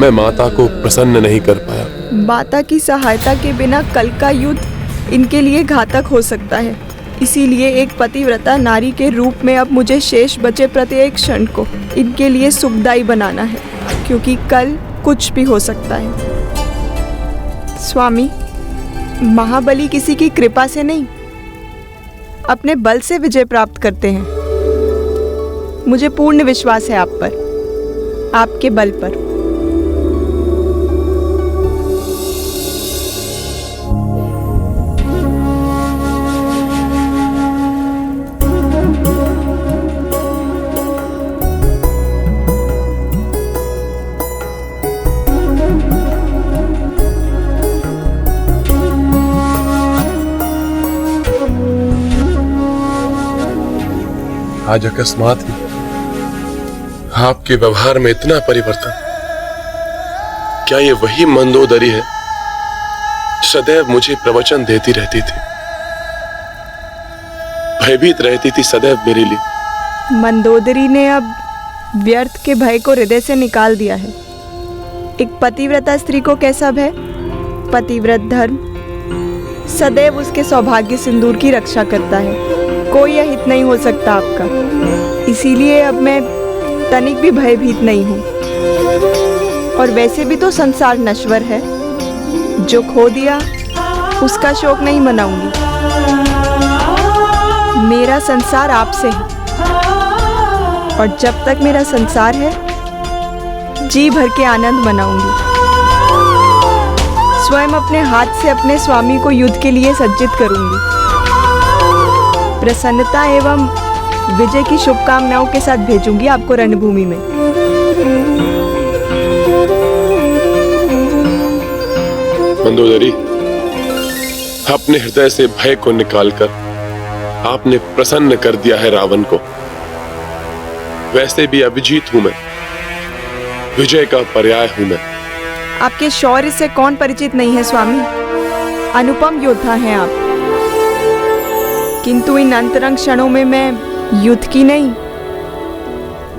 मैं माता को प्रसन्न नहीं कर पाया। माता की सहायता के बिना कल का युद्ध इनके लिए घातक हो सकता है। इसीलिए एक पतिव्रता नारी के रूप में अब मुझे शेष बचे प्रत्येक क्षण को इनके लिए सुखदायी बनाना है, क्योंकि कल कुछ भी हो सकता है। स्वामी, महाबली किसी की कृपा से नहीं, अपने बल से विजय प्राप्त करते हैं। मुझे पूर्ण विश्वास है आप पर, आपके बल पर। आज अकस्मात ही आपके व्यवहार में इतना परिवर्तन। क्या ये वही मंदोदरी है सदैव मुझे प्रवचन देती रहती थी, भयभीत रहती थी सदैव मेरे लिए? मंदोदरी ने अब व्यर्थ के भय को हृदय से निकाल दिया है। एक पतिव्रता स्त्री को कैसा भय? पतिव्रत धर्म सदैव उसके सौभाग्य सिंदूर की रक्षा करता है। कोई अहित नहीं हो सकता आपका। इसीलिए अब मैं तनिक भी भयभीत नहीं हूँ। और वैसे भी तो संसार नश्वर है, जो खो दिया उसका शोक नहीं मनाऊंगी। मेरा संसार आपसे है, और जब तक मेरा संसार है जी भर के आनंद मनाऊंगी। स्वयं अपने हाथ से अपने स्वामी को युद्ध के लिए सज्जित करूंगी। प्रसन्नता एवं विजय की शुभकामनाओं के साथ भेजूंगी आपको रणभूमि में। मंदोदरी, अपने हृदय से भय को निकालकर आपने प्रसन्न कर दिया है रावण को। वैसे भी अभिजीत हूं मैं, विजय का पर्याय हूं मैं। आपके शौर्य से कौन परिचित नहीं है स्वामी? अनुपम योद्धा हैं आप। किंतु इन अंतरंग क्षणों में मैं युद्ध की नहीं,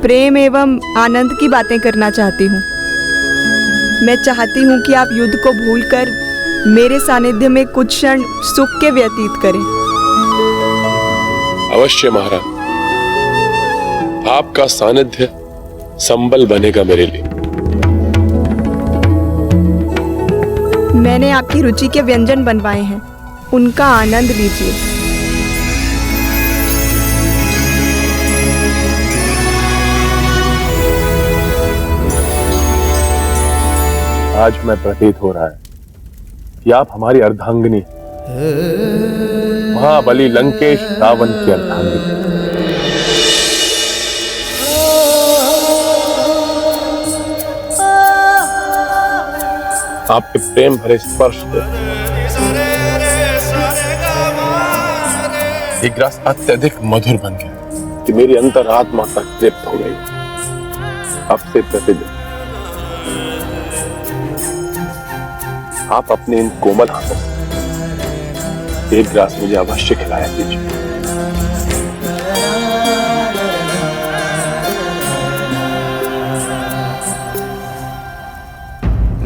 प्रेम एवं आनंद की बातें करना चाहती हूँ। मैं चाहती हूँ कि आप युद्ध को भूलकर मेरे सानिध्य में कुछ क्षण सुख के व्यतीत करें। अवश्य महाराज, आपका सानिध्य संबल बनेगा मेरे लिए। मैंने आपकी रुचि के व्यंजन बनवाए हैं, उनका आनंद लीजिए। आज मैं प्रतीत हो रहा है कि आप हमारी अर्धांगिनी, महाबली लंकेश रावण की अर्धांगिनी। आपके प्रेम भरे स्पर्श से ये ग्रास अत्यधिक मधुर बन गया कि मेरी अंतरात्मा तक तृप्त हो गई। अब से प्रतिदिन आप अपने इन कोमल हाथों से एक ग्रास मुझे अवश्य खिलाया कीजिए।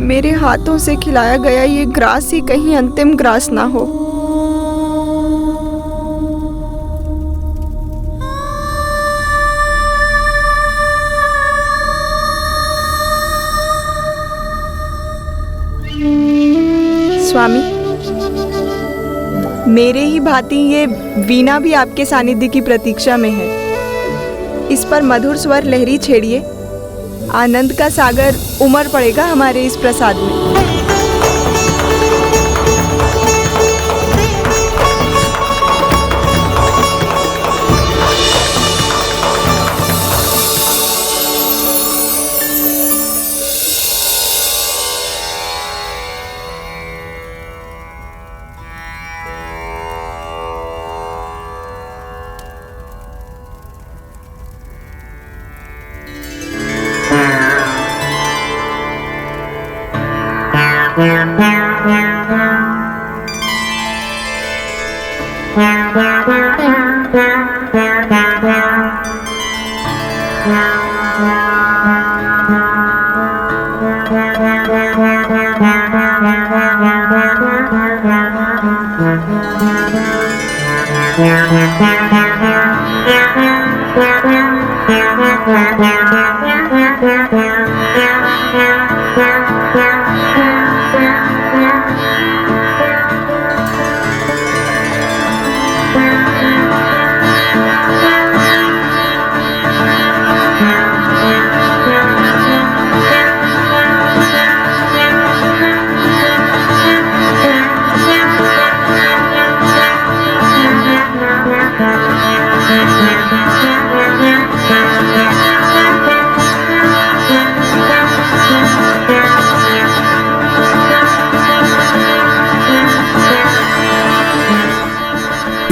मेरे हाथों से खिलाया गया ये ग्रास ही कहीं अंतिम ग्रास ना हो। स्वामी, मेरे ही भांति ये वीणा भी आपके सानिध्य की प्रतीक्षा में है। इस पर मधुर स्वर लहरी छेड़िए, आनंद का सागर उमड़ पड़ेगा हमारे इस प्रसाद में।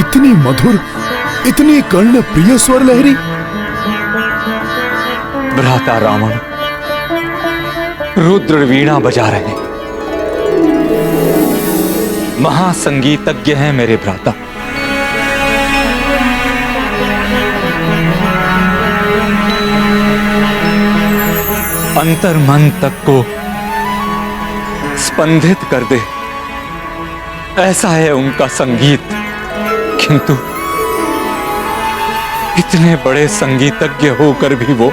इतनी मधुर, इतनी कर्ण प्रिय स्वर लहरी। भ्राता रावण रुद्र वीणा बजा रहे हैं। महासंगीतज्ञ हैं मेरे भ्राता। अंतर मन तक को स्पंदित कर दे, ऐसा है उनका संगीत। किंतु इतने बड़े संगीतज्ञ होकर भी वो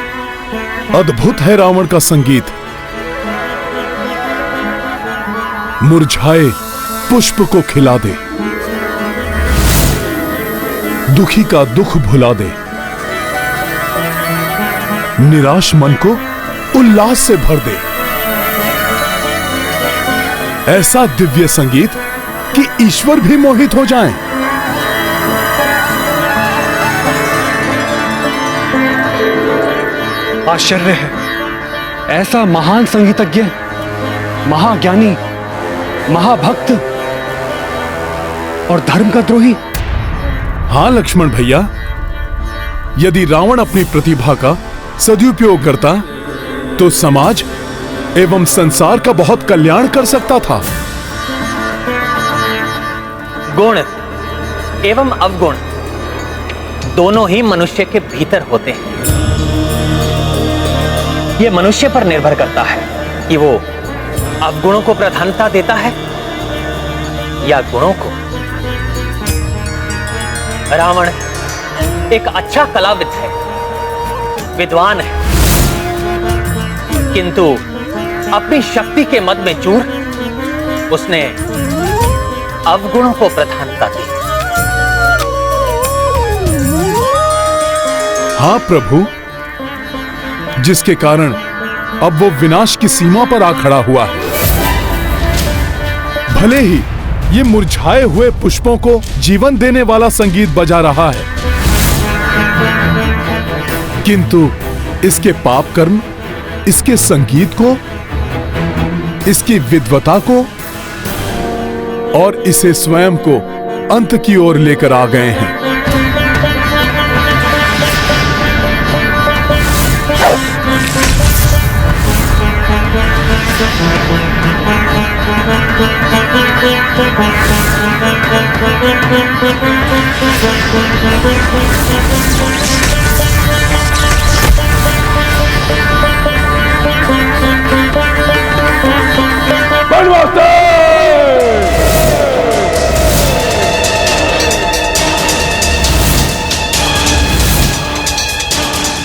अद्भुत है रावण का संगीत। मुरझाए पुष्प को खिला दे, दुखी का दुख भुला दे, निराश मन को उल्लास से भर दे। ऐसा दिव्य संगीत कि ईश्वर भी मोहित हो जाएं। आश्चर्य है, ऐसा महान संगीतज्ञ, महाज्ञानी, महाभक्त और धर्म का द्रोही। हां लक्ष्मण भैया, यदि रावण अपनी प्रतिभा का सदुपयोग करता तो समाज एवं संसार का बहुत कल्याण कर सकता था। गुण एवं अवगुण दोनों ही मनुष्य के भीतर होते हैं। यह मनुष्य पर निर्भर करता है कि वो अवगुणों को प्रधानता देता है या गुणों को। रावण एक अच्छा कलाविद है, विद्वान है, किंतु अपनी शक्ति के मद में चूर उसने अवगुणों को प्रधानता दी। हां प्रभु, जिसके कारण अब वो विनाश की सीमा पर आ खड़ा हुआ है। भले ही ये मुरझाए हुए पुष्पों को जीवन देने वाला संगीत बजा रहा है, किंतु इसके पाप कर्म, इसके संगीत को, इसकी विद्वता को और इसे स्वयं को अंत की ओर लेकर आ गए हैं।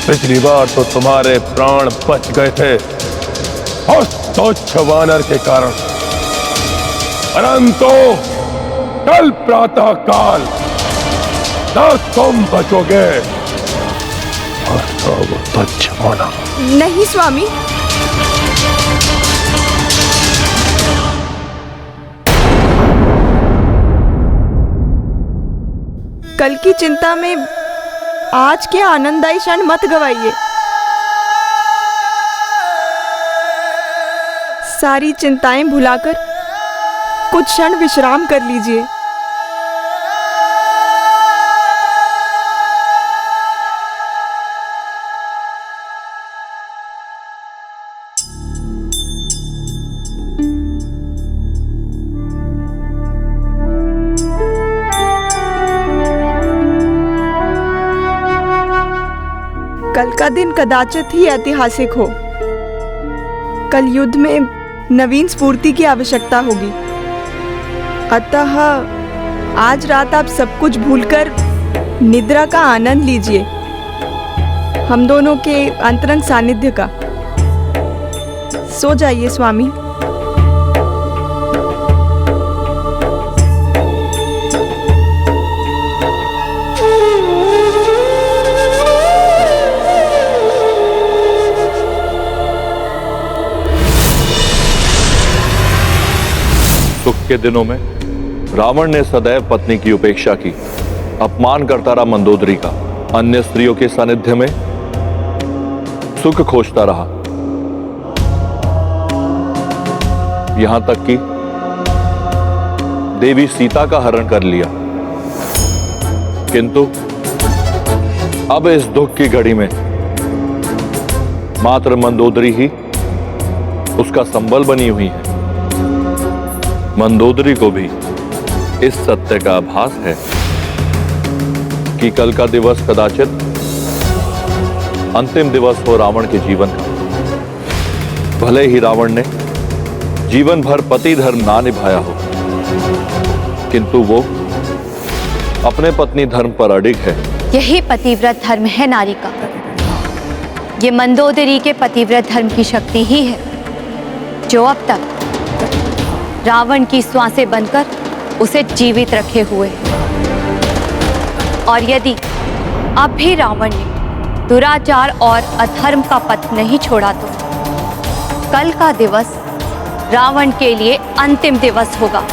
पिछली बार तो तुम्हारे प्राण बच गए थे उस तुच्छ वानर के कारण, परंतु कल प्रातः काल न तुम बचोगे और तो वो तुच्छ वानर। नहीं स्वामी, कल की चिंता में आज के आनंददायी क्षण मत गवाइए। सारी चिंताएं भुलाकर कुछ क्षण विश्राम कर लीजिए। कल का दिन कदाचित ही ऐतिहासिक हो। कल युद्ध में नवीन स्फूर्ति की आवश्यकता होगी। अतः आज रात आप सब कुछ भूलकर निद्रा का आनंद लीजिए, हम दोनों के अंतरंग सानिध्य का। सो जाइए स्वामी। सुख के दिनों में रावण ने सदैव पत्नी की उपेक्षा की, अपमान करता रहा मंदोदरी का, अन्य स्त्रियों के सानिध्य में सुख खोजता रहा, यहां तक कि देवी सीता का हरण कर लिया। किंतु अब इस दुख की घड़ी में मात्र मंदोदरी ही उसका संबल बनी हुई है। मंदोदरी को भी इस सत्य का आभास है कि कल का दिवस कदाचित अंतिम दिवस हो रावण के जीवन का। भले ही रावण ने जीवन भर पति धर्म ना निभाया हो, किंतु वो अपने पत्नी धर्म पर अडिग है। यही पतिव्रत धर्म है नारी का। ये मंदोदरी के पतिव्रत धर्म की शक्ति ही है जो अब तक रावण की श्वासें बनकर उसे जीवित रखे हुए। और यदि अब भी रावण ने दुराचार और अधर्म का पथ नहीं छोड़ा तो कल का दिवस रावण के लिए अंतिम दिवस होगा।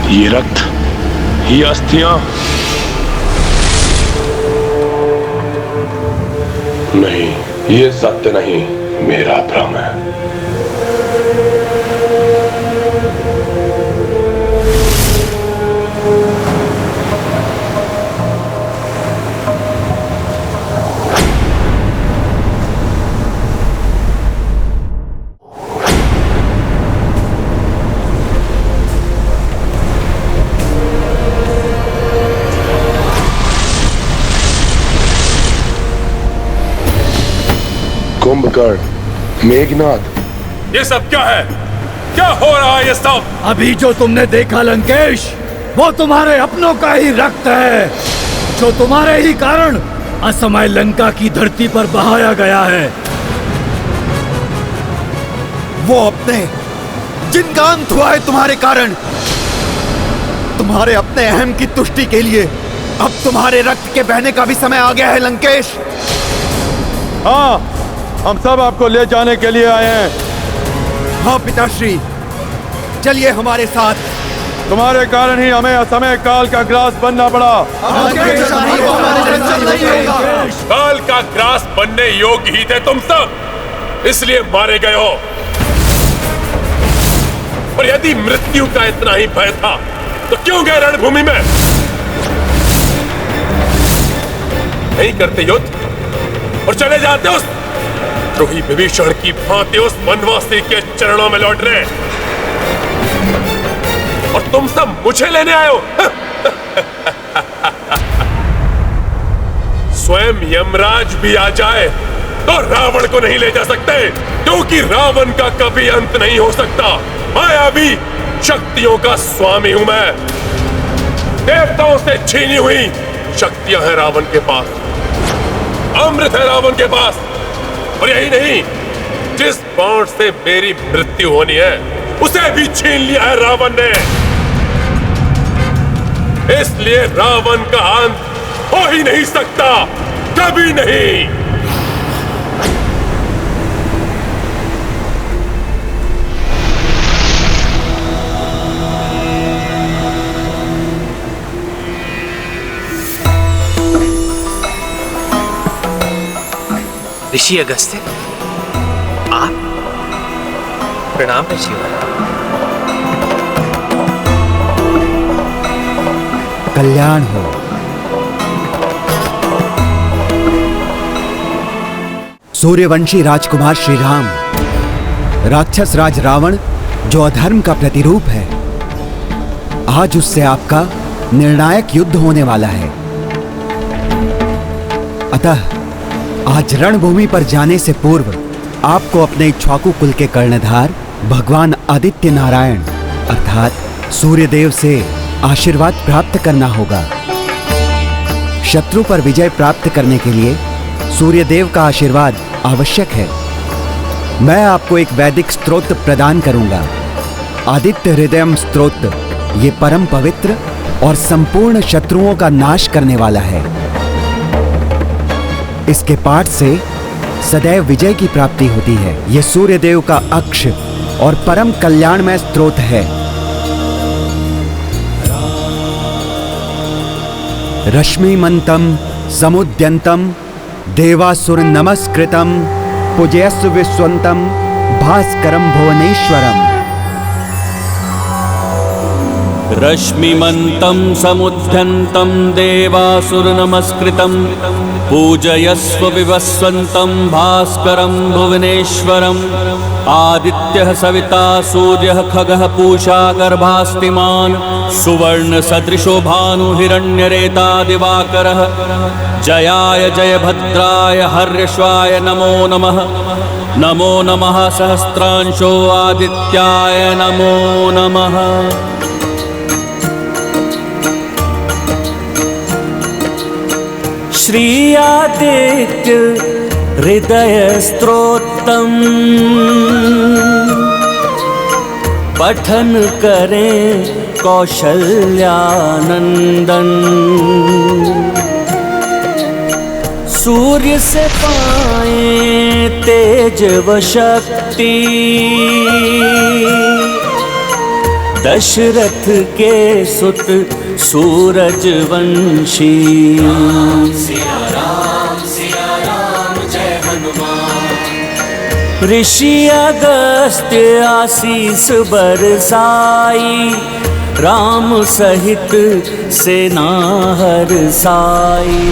ये रक्त, ये अस्थियां नहीं, ये सत्य नहीं, मेरा भ्रम है। कुंभकर्ण, मेघनाथ, ये सब क्या है? क्या हो रहा है ये सब? अभी जो तुमने देखा लंकेश, वो तुम्हारे अपनों का ही रक्त है, जो तुम्हारे ही कारण असमय लंका की धरती पर बहाया गया है। वो अपने जिनका अंत हुआ है तुम्हारे कारण, तुम्हारे अपने अहम की तुष्टि के लिए अब तुम्हारे रक्त के बहने का भी समय आ गया है लंकेश। हाँ, हम सब आपको ले जाने के लिए आए हैं। हाँ पिताश्री, चलिए हमारे साथ। तुम्हारे कारण ही हमें असमय काल का ग्रास बनना पड़ा। काल का ग्रास बनने योग्य ही थे तुम सब, इसलिए मारे गए हो। और यदि मृत्यु का इतना ही भय था तो क्यों गए रणभूमि में? नहीं करते युद्ध और चले जाते उस द्रोही विभीषण की भांति उस वनवासी के चरणों में लौट रहे, और तुम सब मुझे लेने आए हो। स्वयं यमराज भी आ जाए तो रावण को नहीं ले जा सकते, क्योंकि रावण का कभी अंत नहीं हो सकता। मायावी शक्तियों का स्वामी हूं मैं। देवताओं से छीनी हुई शक्तियां हैं रावण के पास, अमृत है रावण के पास। और यही नहीं, जिस बाण से मेरी मृत्यु होनी है उसे भी छीन लिया है रावण ने। इसलिए रावण का अंत हो ही नहीं सकता, कभी नहीं। ऋषि अगस्त्य, आप? प्रणाम ऋषिवर। कल्याण हो। सूर्यवंशी राजकुमार श्री राम, राक्षस राज रावण जो अधर्म का प्रतिरूप है, आज उससे आपका निर्णायक युद्ध होने वाला है। अतः आज रणभूमि पर जाने से पूर्व आपको अपने इक्ष्वाकु कुल के कर्णधार भगवान आदित्य नारायण अर्थात सूर्यदेव से आशीर्वाद प्राप्त करना होगा। शत्रु पर विजय प्राप्त करने के लिए सूर्यदेव का आशीर्वाद आवश्यक है। मैं आपको एक वैदिक स्तोत्र प्रदान करूंगा, आदित्य हृदयम स्तोत्र। ये परम पवित्र और संपूर्ण शत्रुओं का नाश करने वाला है। इसके पाठ से सदैव विजय की प्राप्ति होती है। यह सूर्यदेव का अक्ष और परम कल्याणमय स्तोत्र है। रश्मिमंतम समुद्यंतम देवासुर नमस्कृतम पूजयस्व विश्वंतम भास्करम भुवनेश्वरम। रश्मिमन्तं समुद्यन्तं देवासुर नमस्कृतं पूजयस्व विवस्वन्तं भास्करं भुवनेश्वरम्। आदित्यः सविता सूर्यः खगः पूषा गर्भास्तिमान् सुवर्ण सदृशो भानु हिरण्यरेता दिवाकरः। जयाय जयभद्राय हर्यश्वाय नमो नमः। नमो नमः सहस्रांशो आदित्याय नमो नमः। श्री आदित्य हृदय स्तोत्रम् पठन करें कौशल्यानंदन। सूर्य से पाए तेज व शक्ति दशरथ के सुत सूरज वंशी। ऋषि अगस्त्य आशीष बरसाई राम सहित सेना हरसाई।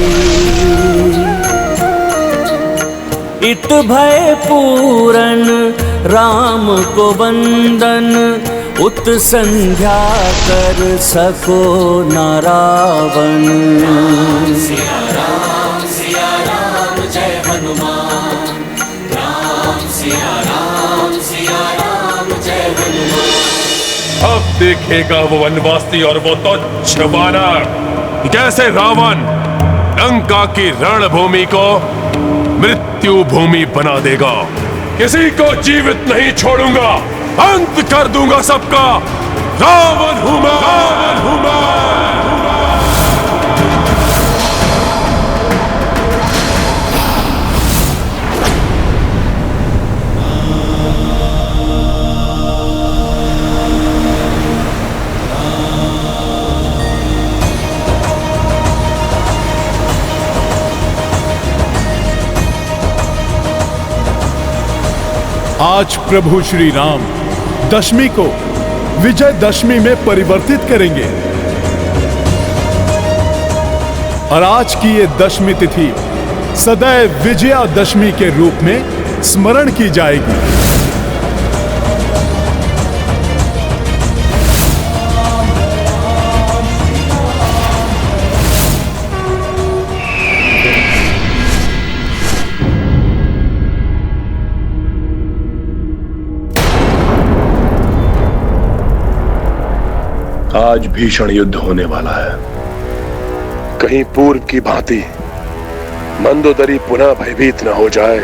इत भय पूरन राम को वंदन उत संध्या कर सको न रावण। सिया राम जय हनुमान। राम सिया राम जय हनुमान। अब देखेगा वो वनवासी और वो तो वानर कैसे रावण लंका की रणभूमि को मृत्यु भूमि बना देगा। किसी को जीवित नहीं छोड़ूंगा, अंत कर दूंगा सबका। रावण हूं मैं, रावण हूं मैं। आज प्रभु श्री राम दशमी को विजयदशमी में परिवर्तित करेंगे और आज की ये दशमी तिथि सदैव विजयादशमी के रूप में स्मरण की जाएगी। आज भीषण युद्ध होने वाला है। कहीं पूर्व की भांति मंदोदरी पुनः भयभीत न हो जाए।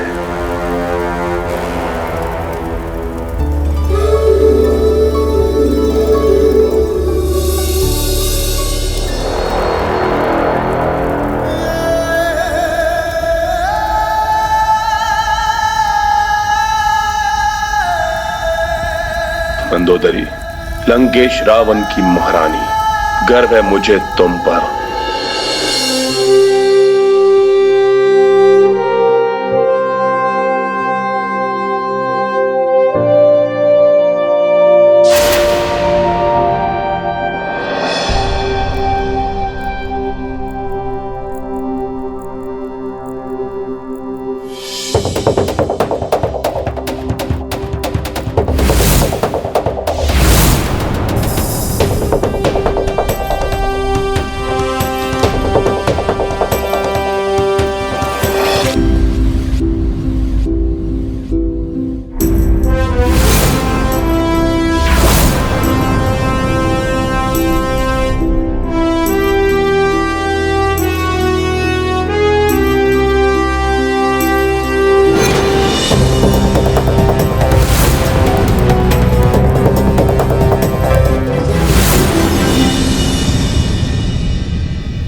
मंदोदरी, लंकेश रावण की महारानी, गर्व है मुझे तुम पर।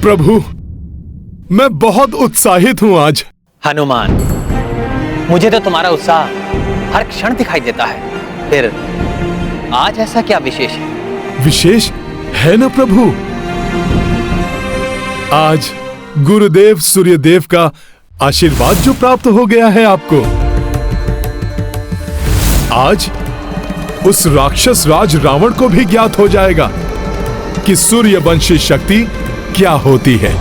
प्रभु, मैं बहुत उत्साहित हूं आज। हनुमान, मुझे तो तुम्हारा उत्साह हर क्षण दिखाई देता है, फिर आज ऐसा क्या विशेष है? विशेष है ना प्रभु? आज गुरुदेव सूर्यदेव का आशीर्वाद जो प्राप्त हो गया है आपको। आज उस राक्षस राज रावण को भी ज्ञात हो जाएगा कि सूर्यवंशी शक्ति क्या होती है।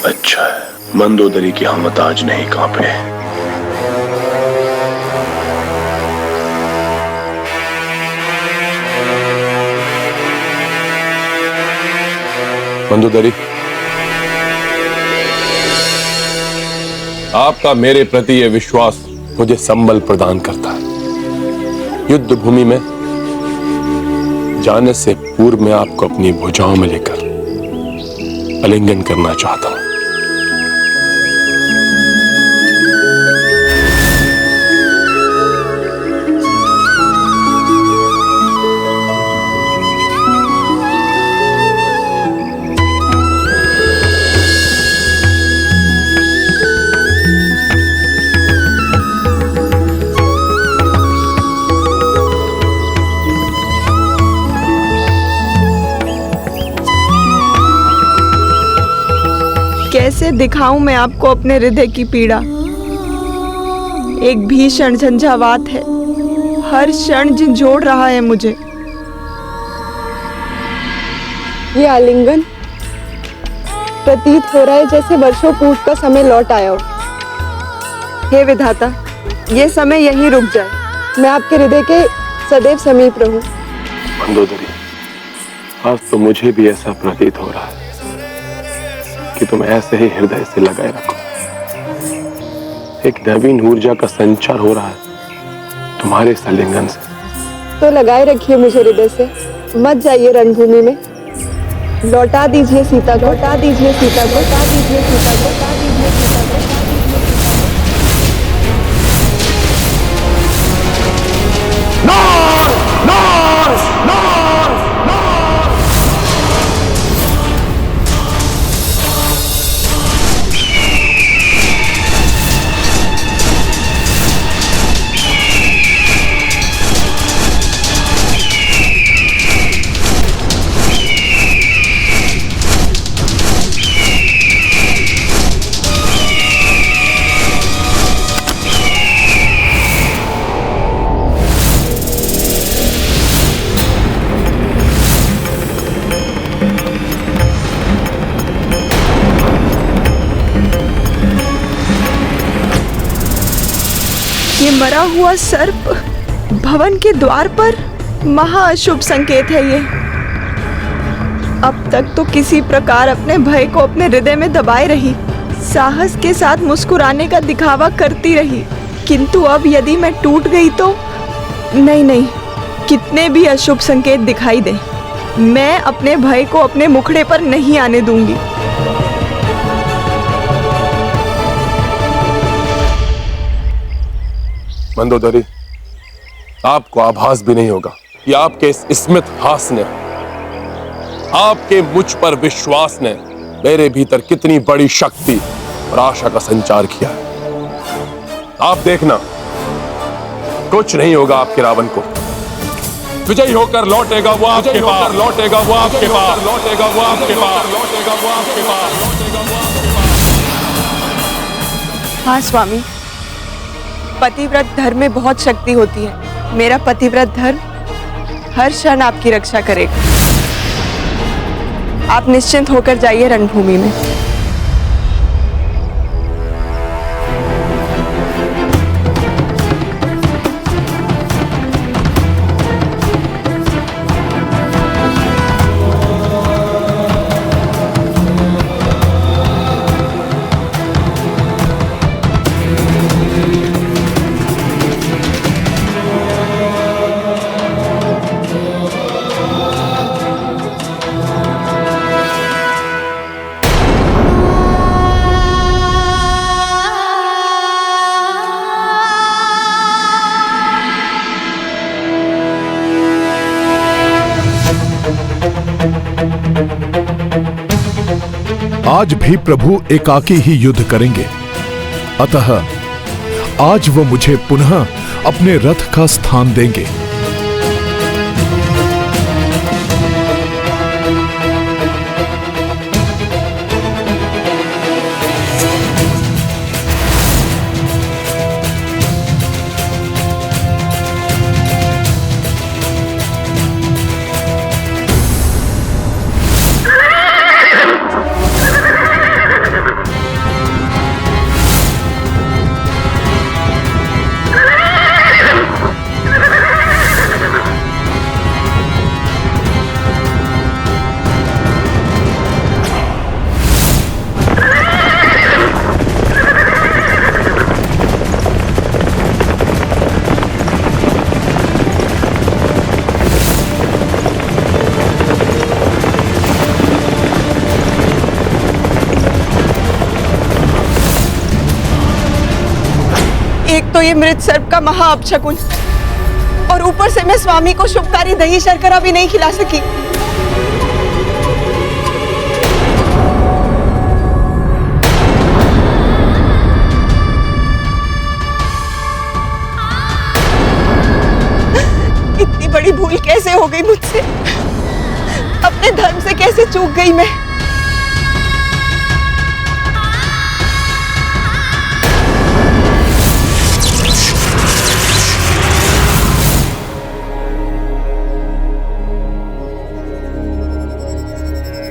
अच्छा है, मंदोदरी की हिम्मत आज नहीं कांपे। मंदोदरी, आपका मेरे प्रति यह विश्वास मुझे संबल प्रदान करता है। युद्ध भूमि में जाने से पूर्व मैं आपको अपनी भुजाओं में लेकर आलिंगन करना चाहता हूं। कैसे दिखाऊं मैं आपको अपने हृदय की पीड़ा। एक भीषण झंझावात है, हर क्षण झंझोड़ रहा है मुझे। ये आलिंगन प्रतीत हो रहा है जैसे वर्षों पूर्व का समय लौट आया हो। हे विधाता, ये समय यहीं रुक जाए, मैं आपके हृदय के सदैव समीप रहूं। मंदोदरी, आज तो मुझे भी ऐसा प्रतीत हो रहा है कि तुम ऐसे ही हृदय से लगाए रखो। एक नवीन ऊर्जा का संचार हो रहा है तुम्हारे इस आलिंगन से। तो लगाए रखिए मुझे हृदय से, मत जाइए रणभूमि में। लौटा दीजिए सीता को, लौटा दीजिए सीता को, लौटा दीजिए सीता को, लौटा दीजिए सीता को। ये मरा हुआ सर्प भवन के द्वार पर महाअशुभ संकेत है ये। अब तक तो किसी प्रकार अपने भय को अपने हृदय में दबाए रही, साहस के साथ मुस्कुराने का दिखावा करती रही, किंतु अब यदि मैं टूट गई तो नहीं, कितने भी अशुभ संकेत दिखाई दे, मैं अपने भय को अपने मुखड़े पर नहीं आने दूंगी। मंदोदरी, आपको आभास भी नहीं होगा कि आपके इस स्मित हास ने, आपके मुझ पर विश्वास ने मेरे भीतर कितनी बड़ी शक्ति और आशा का संचार किया है। आप देखना, कुछ नहीं होगा आपके रावण को। विजयी होकर लौटेगा वो आपके पास, लौटेगा वो आपके पास, लौटेगा वो आपके पास, लौटेगा वो आपके पास, लौटेगा वो आपके पास। हाँ स्वामी, पतिव्रत धर्म में बहुत शक्ति होती है। मेरा पतिव्रत धर्म हर क्षण आपकी रक्षा करेगा। आप निश्चिंत होकर जाइए रणभूमि में। आज भी प्रभु एकाकी ही युद्ध करेंगे, अतः आज वो मुझे पुनः अपने रथ का स्थान देंगे। एक तो ये मृत सर्प का महा अपशकुन, और ऊपर से मैं स्वामी को शुभकारी दही शर्करा भी नहीं खिला सकी। इतनी बड़ी भूल कैसे हो गई मुझसे? अपने धर्म से कैसे चूक गई मैं?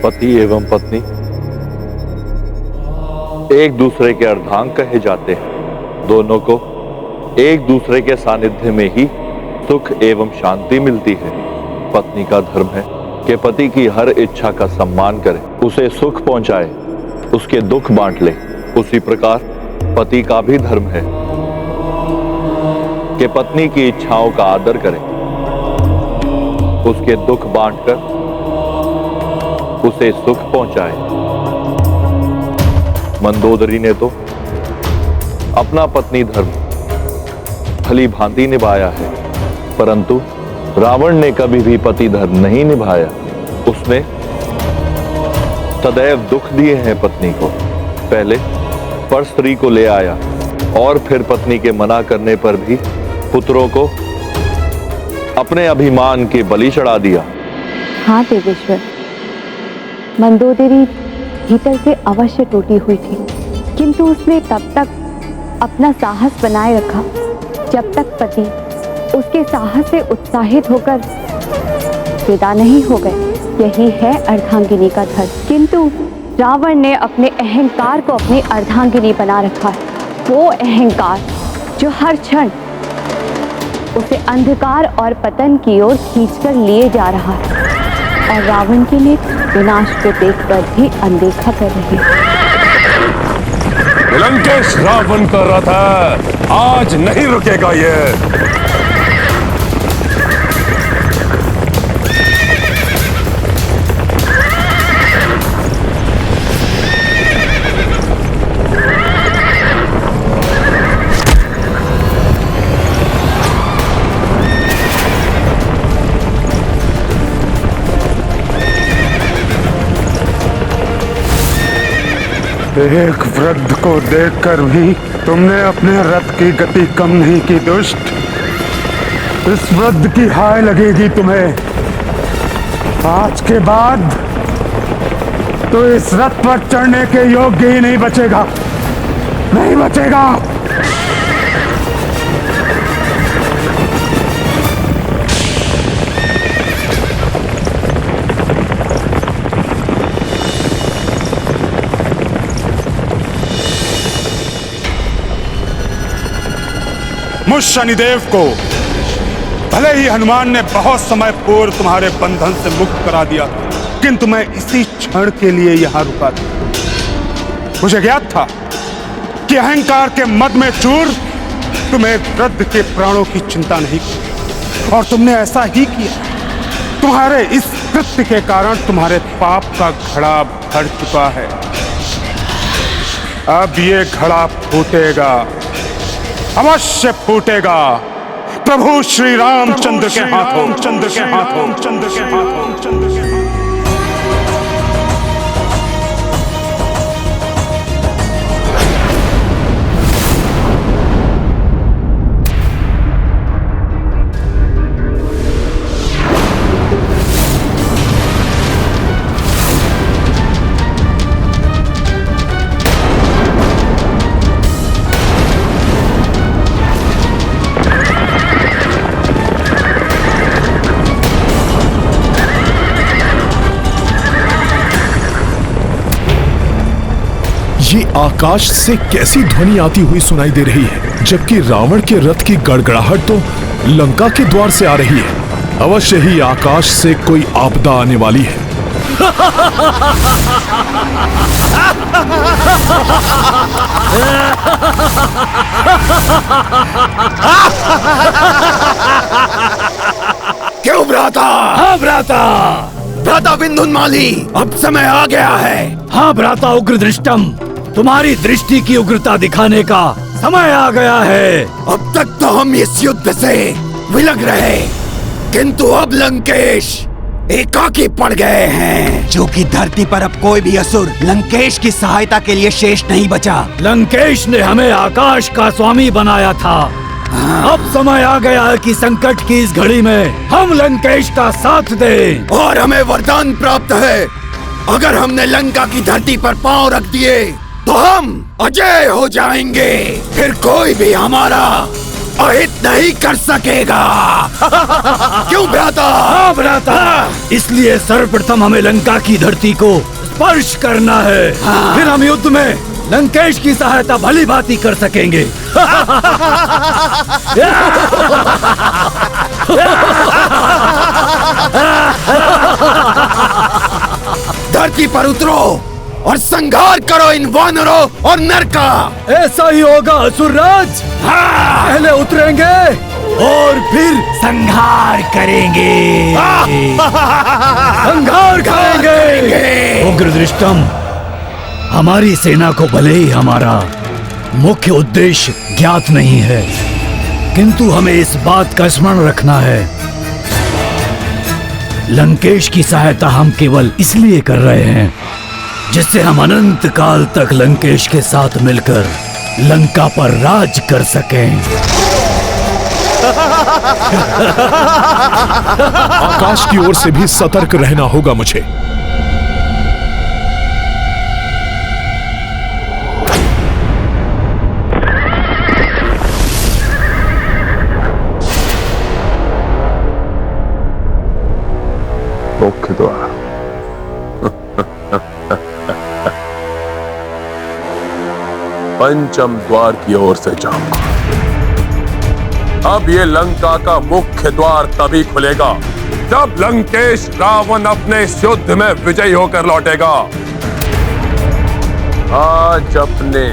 पति एवं पत्नी एक दूसरे के अर्धांग कहे जाते हैं। दोनों को एक दूसरे के सानिध्य में ही सुख एवं शांति मिलती है। पत्नी का धर्म है कि पति की हर इच्छा का सम्मान करे, उसे सुख पहुंचाए, उसके दुख बांट ले। उसी प्रकार पति का भी धर्म है कि पत्नी की इच्छाओं का आदर करे, उसके दुख बांटकर उसे सुख पहुंचाए। मंदोदरी ने तो अपना पत्नी धर्म भली भांति निभाया है, परंतु रावण ने कभी भी पति धर्म नहीं निभाया। उसने सदैव दुख दिए हैं पत्नी को। पहले पर स्त्री को ले आया और फिर पत्नी के मना करने पर भी पुत्रों को अपने अभिमान के बलि चढ़ा दिया। हाँ देवेश्वर, मंदोदरी भीतर से अवश्य टूटी हुई थी, किंतु उसने तब तक अपना साहस बनाए रखा जब तक पति उसके साहस से उत्साहित होकर विदा नहीं हो गए। यही है अर्धांगिनी का धर्म। किंतु रावण ने अपने अहंकार को अपनी अर्धांगिनी बना रखा है, वो अहंकार जो हर क्षण उसे अंधकार और पतन की ओर खींचकर लिए जा रहा है और रावण के लिए विनाश को देखकर भी अनदेखा कर रही है। लंकेश रावण का रथ है, आज नहीं रुकेगा ये। एक वृद्ध को देखकर भी तुमने अपने रथ की गति कम नहीं की दुष्ट। इस वृद्ध की हाय लगेगी तुम्हें। आज के बाद तो इस रथ पर चढ़ने के योग्य ही नहीं बचेगा, नहीं बचेगा। मुझ शनिदेव को भले ही हनुमान ने बहुत समय पूर्व तुम्हारे बंधन से मुक्त करा दिया, किंतु मैं इसी क्षण के लिए यहां रुका था। मुझे ज्ञात था कि अहंकार के मद में चूर तुम्हें वृद्ध के प्राणों की चिंता नहीं की, और तुमने ऐसा ही किया। तुम्हारे इस कृत्य के कारण तुम्हारे पाप का घड़ा भर चुका है। अब ये घड़ा फूटेगा, अवश्य फूटेगा। प्रभु श्री रामचंद्र के हाथों, चंद्र के हाथों, चंद्र के हाथों, चंद्र के हाथों। ये आकाश से कैसी ध्वनि आती हुई सुनाई दे रही है, जबकि रावण के रथ की गड़गड़ाहट तो लंका के द्वार से आ रही है। अवश्य ही आकाश से कोई आपदा आने वाली है। क्यों भ्राता? हाँ भ्राता, भ्राता विंध्यामाली, अब समय आ गया है। हाँ भ्राता उग्र दृष्टम, तुम्हारी दृष्टि की उग्रता दिखाने का समय आ गया है। अब तक तो हम इस युद्ध से विलग रहे, किंतु अब लंकेश एकाकी पड़ गए हैं। जो कि धरती पर अब कोई भी असुर लंकेश की सहायता के लिए शेष नहीं बचा। लंकेश ने हमें आकाश का स्वामी बनाया था। अब समय आ गया है कि संकट की इस घड़ी में हम लंकेश का साथ दें। और हमें वरदान प्राप्त है, अगर हमने लंका की धरती पर पांव रख दिए तो हम अजय हो जाएंगे, फिर कोई भी हमारा अहित नहीं कर सकेगा। क्यों भ्राता? हाँ भ्राता, इसलिए सर्वप्रथम हमें लंका की धरती को स्पर्श करना है। फिर हम युद्ध में लंकेश की सहायता भली भांति कर सकेंगे। धरती पर उतरो और संहार करो इन वानरों और नर का। ऐसा ही होगा असुरराज। पहले उतरेंगे और फिर संहार करेंगे। संहार करेंगे। उग्रदृष्टम, हमारी सेना को भले ही हमारा मुख्य उद्देश्य ज्ञात नहीं है, किंतु हमें इस बात का स्मरण रखना है, लंकेश की सहायता हम केवल इसलिए कर रहे हैं जिससे हम अनंत काल तक लंकेश के साथ मिलकर लंका पर राज कर सकें। आकाश की ओर से भी सतर्क रहना होगा मुझे। मुख्य द्वार। पंचम द्वार की ओर से जाऊंगा। अब ये लंका का मुख्य द्वार तभी खुलेगा जब लंकेश रावण अपने इस युद्ध में विजयी होकर लौटेगा। आज अपने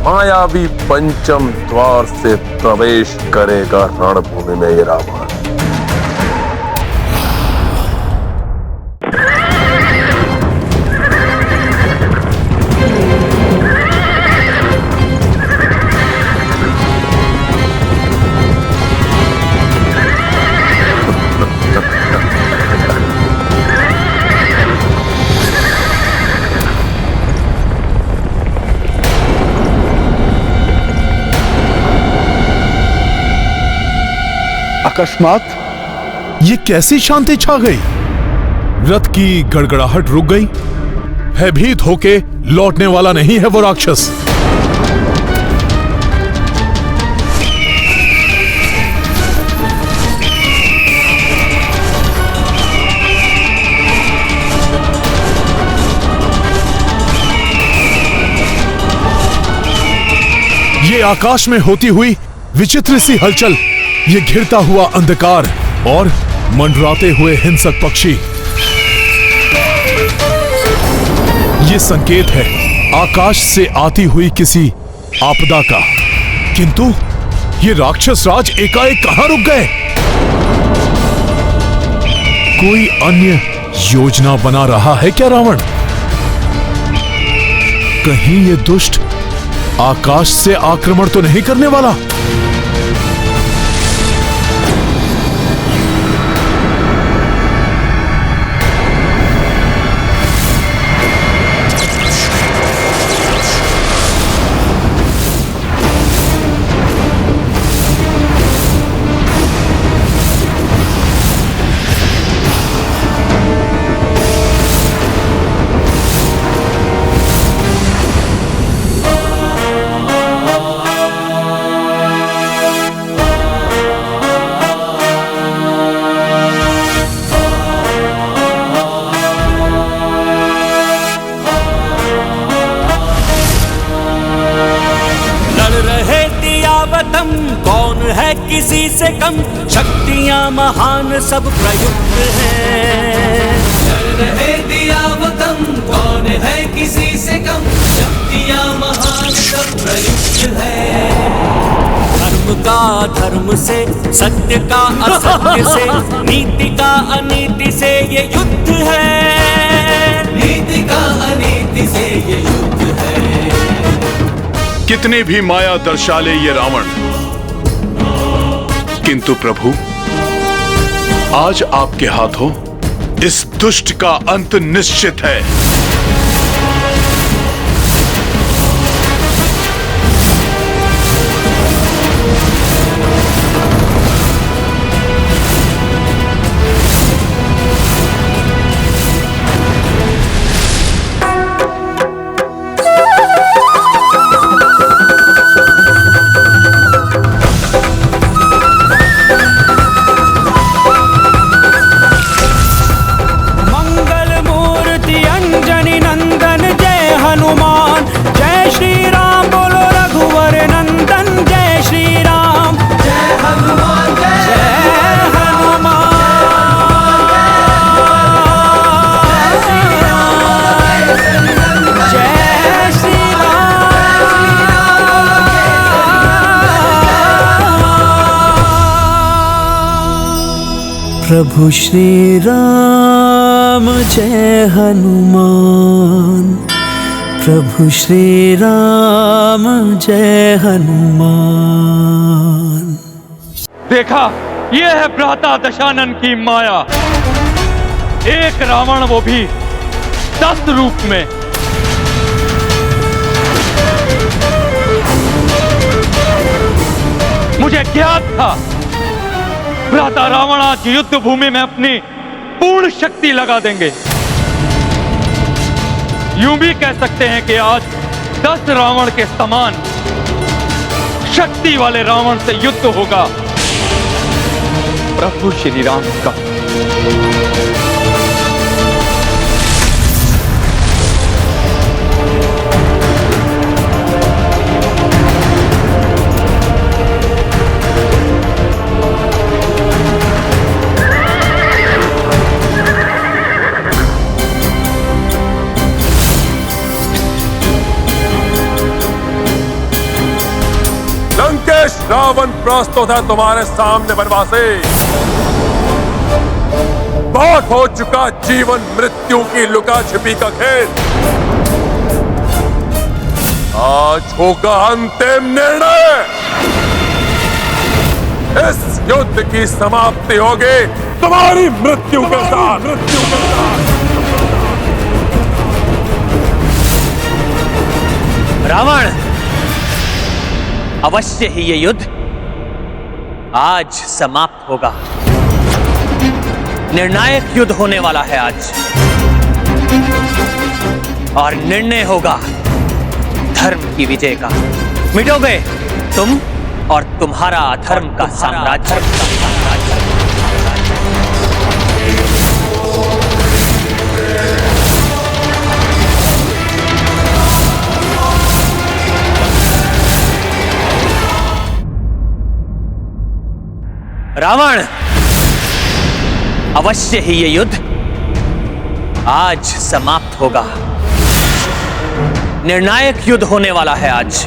मायावी पंचम द्वार से प्रवेश करेगा रणभूमि में ये रावण। अकस्मात ये कैसी शांति छा गई? रथ की गड़गड़ाहट रुक गई। भयभीत होके लौटने वाला नहीं है वो राक्षस। ये आकाश में होती हुई विचित्र सी हलचल, ये घिरता हुआ अंधकार और मंडराते हुए हिंसक पक्षी, ये संकेत है आकाश से आती हुई किसी आपदा का। किंतु ये राक्षस राज एकाएक कहां रुक गए? कोई अन्य योजना बना रहा है क्या रावण? कहीं ये दुष्ट आकाश से आक्रमण तो नहीं करने वाला? कौन है किसी से कम, शक्तियां महान सब प्रयुक्त हैं। रहे दिया वतन, कौन है किसी से कम, शक्तियां महान सब प्रयुक्त है। धर्म का धर्म से, सत्य का असत्य से, नीति का अनीति से ये युद्ध है। नीति का अनीति से ये युद्ध है। कितने भी माया दर्शा ले ये रावण, किंतु प्रभु आज आपके हाथों इस दुष्ट का अंत निश्चित है। प्रभु श्री राम जय हनुमान, प्रभु श्री राम जय हनुमान। देखा, ये है भ्राता दशानन की माया। एक रावण, वो भी 10 रूप में। मुझे ज्ञात था भ्राता रावण आज युद्ध भूमि में अपनी पूर्ण शक्ति लगा देंगे। यूं भी कह सकते हैं कि आज 10 रावण के समान शक्ति वाले रावण से युद्ध होगा प्रभु श्री राम का। लंकेश, रावण प्रस्तुत है तुम्हारे सामने वनवासी। बहुत हो चुका जीवन मृत्यु की लुका छिपी का खेल। आज होगा अंतिम निर्णय। इस युद्ध की समाप्ति होगी तुम्हारी मृत्यु के साथ। रावण, अवश्य ही ये युद्ध आज समाप्त होगा। निर्णायक युद्ध होने वाला है आज, और निर्णय होगा धर्म की विजय का। मिटोगे तुम और तुम्हारा अधर्म का साम्राज्य। रावण, अवश्य ही ये युद्ध आज समाप्त होगा। निर्णायक युद्ध होने वाला है आज,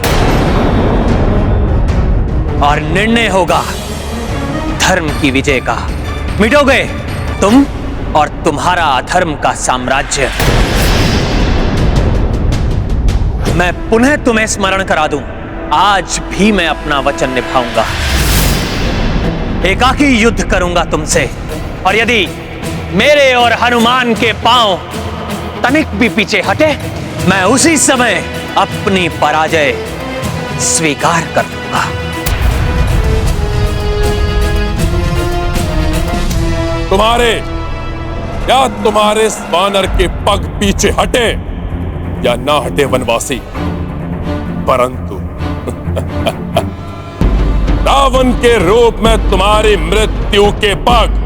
और निर्णय होगा धर्म की विजय का। मिटोगे तुम और तुम्हारा अधर्म का साम्राज्य। मैं पुनः तुम्हें स्मरण करा दूं, आज भी मैं अपना वचन निभाऊंगा। एकाकी युद्ध करूंगा तुमसे, और यदि मेरे और हनुमान के पांव तनिक भी पीछे हटे, मैं उसी समय अपनी पराजय स्वीकार कर लूंगा। तुम्हारे या तुम्हारे वानर के पग पीछे हटे या ना हटे वनवासी, परंतु रावण के रूप में तुम्हारी मृत्यु के पग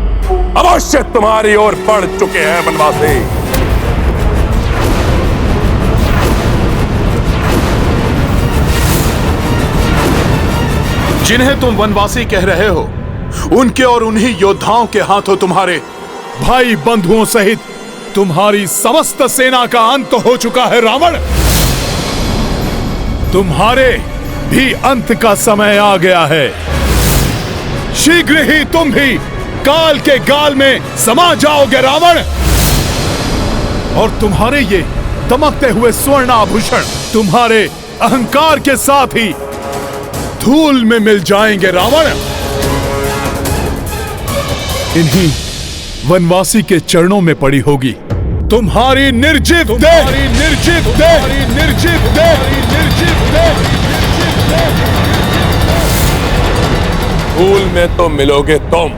अवश्य तुम्हारी ओर बढ़ चुके हैं वनवासी। जिन्हें तुम वनवासी कह रहे हो, उनके और उन्हीं योद्धाओं के हाथों तुम्हारे भाई बंधुओं सहित तुम्हारी समस्त सेना का अंत हो चुका है रावण। तुम्हारे भी अंत का समय आ गया है। शीघ्र ही तुम भी काल के गाल में समा जाओगे रावण, और तुम्हारे ये दमकते हुए स्वर्ण आभूषण तुम्हारे अहंकार के साथ ही धूल में मिल जाएंगे रावण। इन्हीं वनवासी के चरणों में पड़ी होगी तुम्हारी निर्जीव देह, निर्जीव देह, निर्जीव देह, निर्जीव देह। धूल में तो मिलोगे तुम,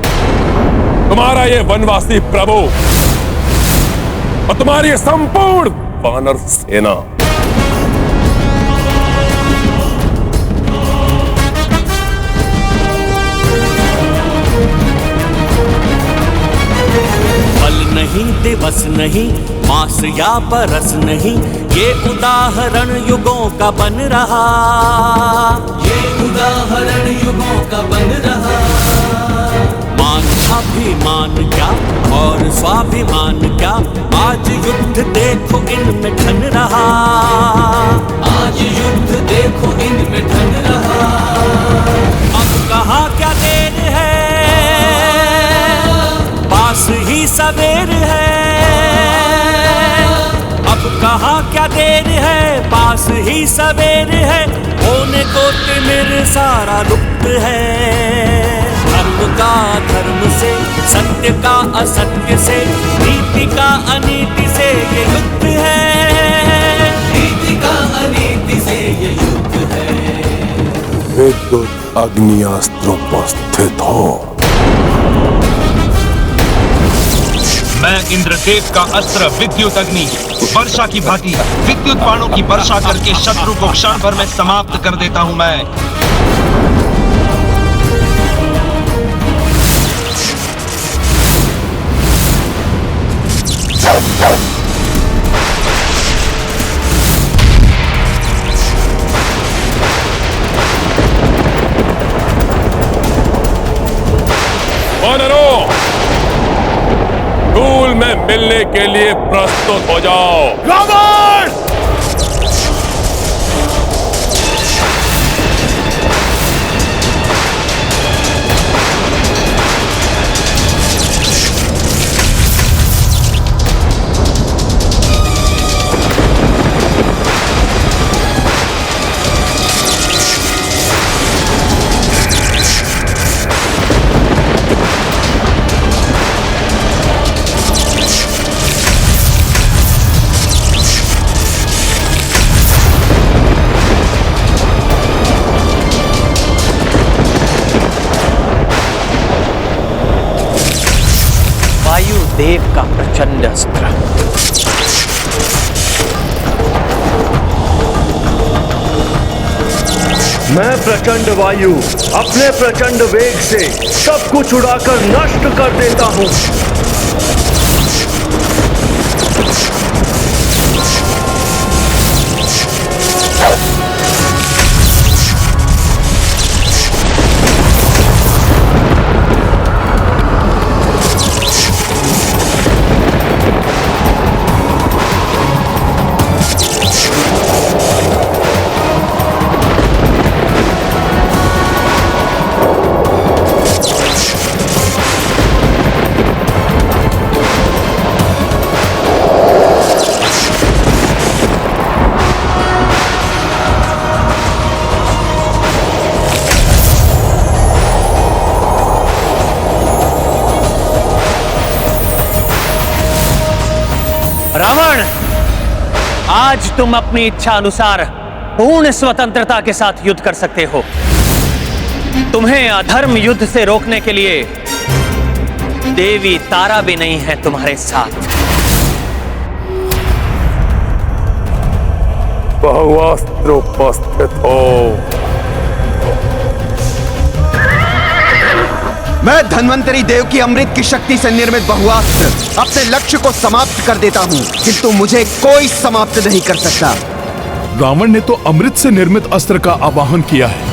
तुम्हारा ये वनवासी प्रभु और तुम्हारी संपूर्ण वानर सेना। नहीं दिवस नहीं, मास या बरस नहीं, ये उदाहरण युगों का बन रहा। ये उदाहरण युगों का बन रहा। मान अभिमान क्या और स्वाभिमान क्या, आज युद्ध देखो इनमें ठन रहा। आज युद्ध देखो इनमें ठन रहा। अब कहाँ क्या देर है, देर है, पास ही सबेर है, होने को तिमिर सारा लुप्त है। धर्म का धर्म से, सत्य का असत्य से, नीति का अनीति से ये युद्ध है। नीति का अनीति से ये युद्ध है। विद्युत अग्नियास्त्रोपस्थित हो। मैं इंद्रदेव का अस्त्र विद्युत अग्नि वर्षा की भांति विद्युत बाणों की वर्षा करके शत्रु को क्षण भर में समाप्त कर देता हूं। मैं धूल में मिलने के लिए प्रस्तुत हो जाओ। रावण! देव का प्रचंड अस्त्र। मैं प्रचंड वायु अपने प्रचंड वेग से सब कुछ उड़ाकर नष्ट कर देता हूं। रावण, आज तुम अपनी इच्छा अनुसार पूर्ण स्वतंत्रता के साथ युद्ध कर सकते हो। तुम्हें अधर्म युद्ध से रोकने के लिए देवी तारा भी नहीं है तुम्हारे साथ। बहुअस्त्र उपस्थित हो। मैं धन्वंतरी देव की अमृत की शक्ति से निर्मित बहुअस्त्र अपने लक्ष्य को समाप्त कर देता हूँ, किंतु मुझे कोई समाप्त नहीं कर सकता। रावण ने तो अमृत से निर्मित अस्त्र का आवाहन किया है।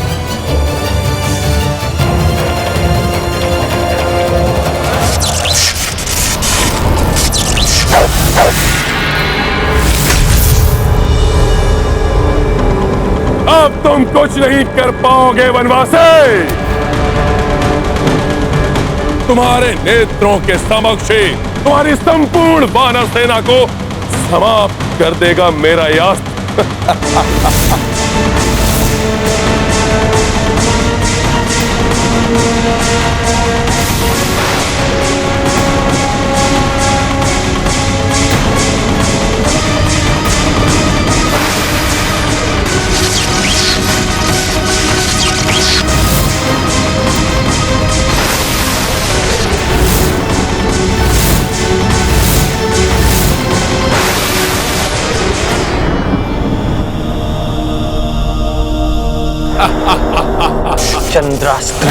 अब तुम कुछ नहीं कर पाओगे वनवासी। तुम्हारे नेत्रों के समक्ष तुम्हारी संपूर्ण वानर सेना को समाप्त कर देगा मेरा यह अस्त्र। चंद्रास्त्र।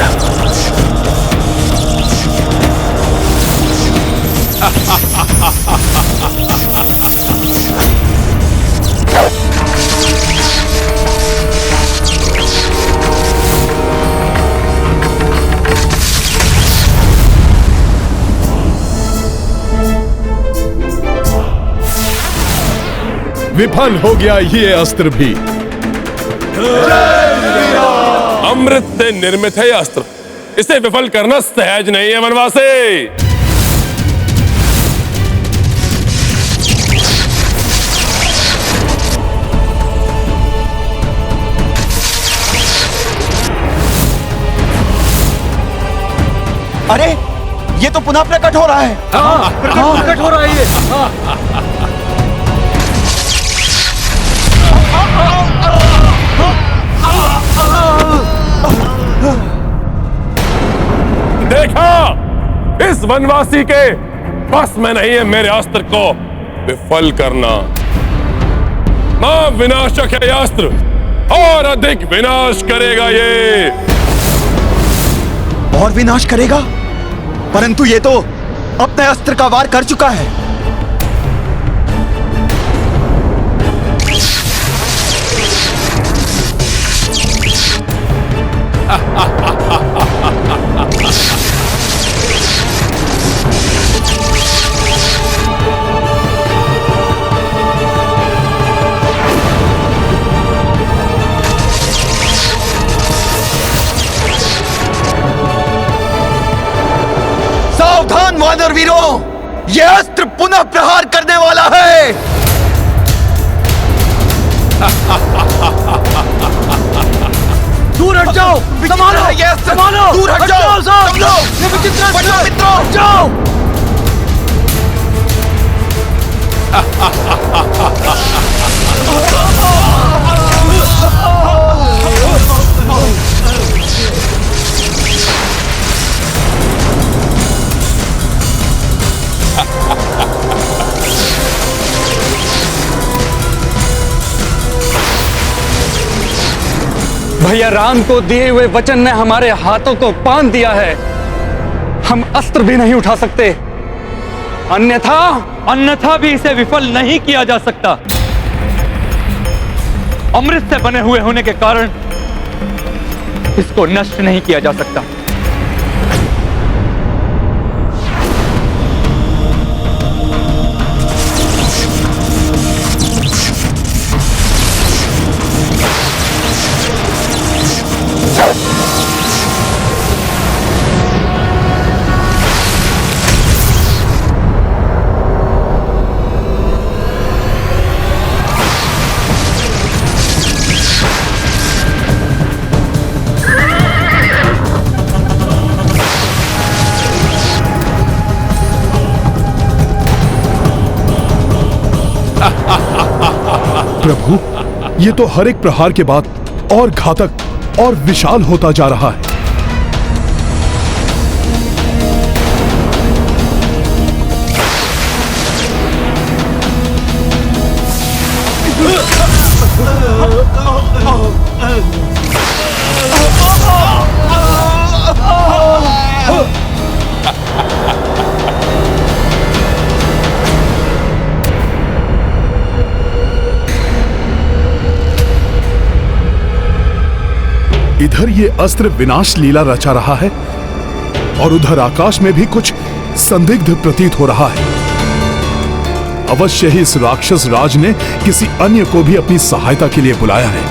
विफल हो गया ये अस्त्र भी। अमृत से निर्मित है यह अस्त्र, इसे विफल करना सहज नहीं है वनवासी। अरे ये तो पुनः प्रकट हो रहा है। प्रकट हो रहा है ये। देखा, इस वनवासी के बस में नहीं है मेरे अस्त्र को विफल करना। विनाशक है यह अस्त्र, और अधिक विनाश करेगा ये। और विनाश करेगा? परंतु ये तो अपने अस्त्र का वार कर चुका है। सावधान वानर वीरों, यह अस्त्र पुनः प्रहार करने वाला है। दूर हट जाओ, संभालो, संभालो, दूर हट जाओ, सब लोग, ये विचित्र मित्रों, हट जाओ। भैया राम को दिए हुए वचन ने हमारे हाथों को बांध दिया है। हम अस्त्र भी नहीं उठा सकते, अन्यथा भी इसे विफल नहीं किया जा सकता। अमृत से बने हुए होने के कारण इसको नष्ट नहीं किया जा सकता। प्रभु, ये तो हर एक प्रहार के बाद और घातक और विशाल होता जा रहा है। इधर ये अस्त्र विनाश लीला रचा रहा है और उधर आकाश में भी कुछ संदिग्ध प्रतीत हो रहा है। अवश्य ही इस राक्षस राज ने किसी अन्य को भी अपनी सहायता के लिए बुलाया है।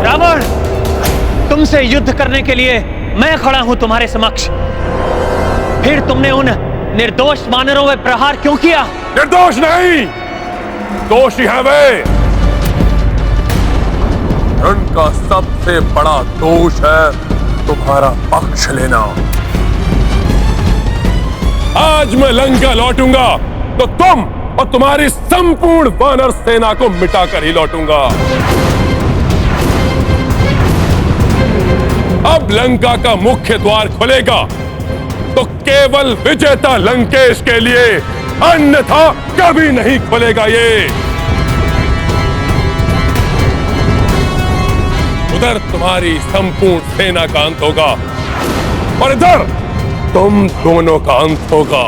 रावण, तुमसे युद्ध करने के लिए मैं खड़ा हूं तुम्हारे समक्ष। फिर तुमने उन निर्दोष वानरों में प्रहार क्यों किया? निर्दोष नहीं, दोषी है वे। उनका सबसे बड़ा दोष है तुम्हारा पक्ष लेना। आज मैं लंका लौटूंगा तो तुम और तुम्हारी संपूर्ण वानर सेना को मिटाकर ही लौटूंगा। अब लंका का मुख्य द्वार खुलेगा तो केवल विजेता लंकेश के लिए, अन्यथा कभी नहीं खुलेगा ये। उधर तुम्हारी संपूर्ण सेना का अंत होगा और इधर तुम दोनों का अंत होगा।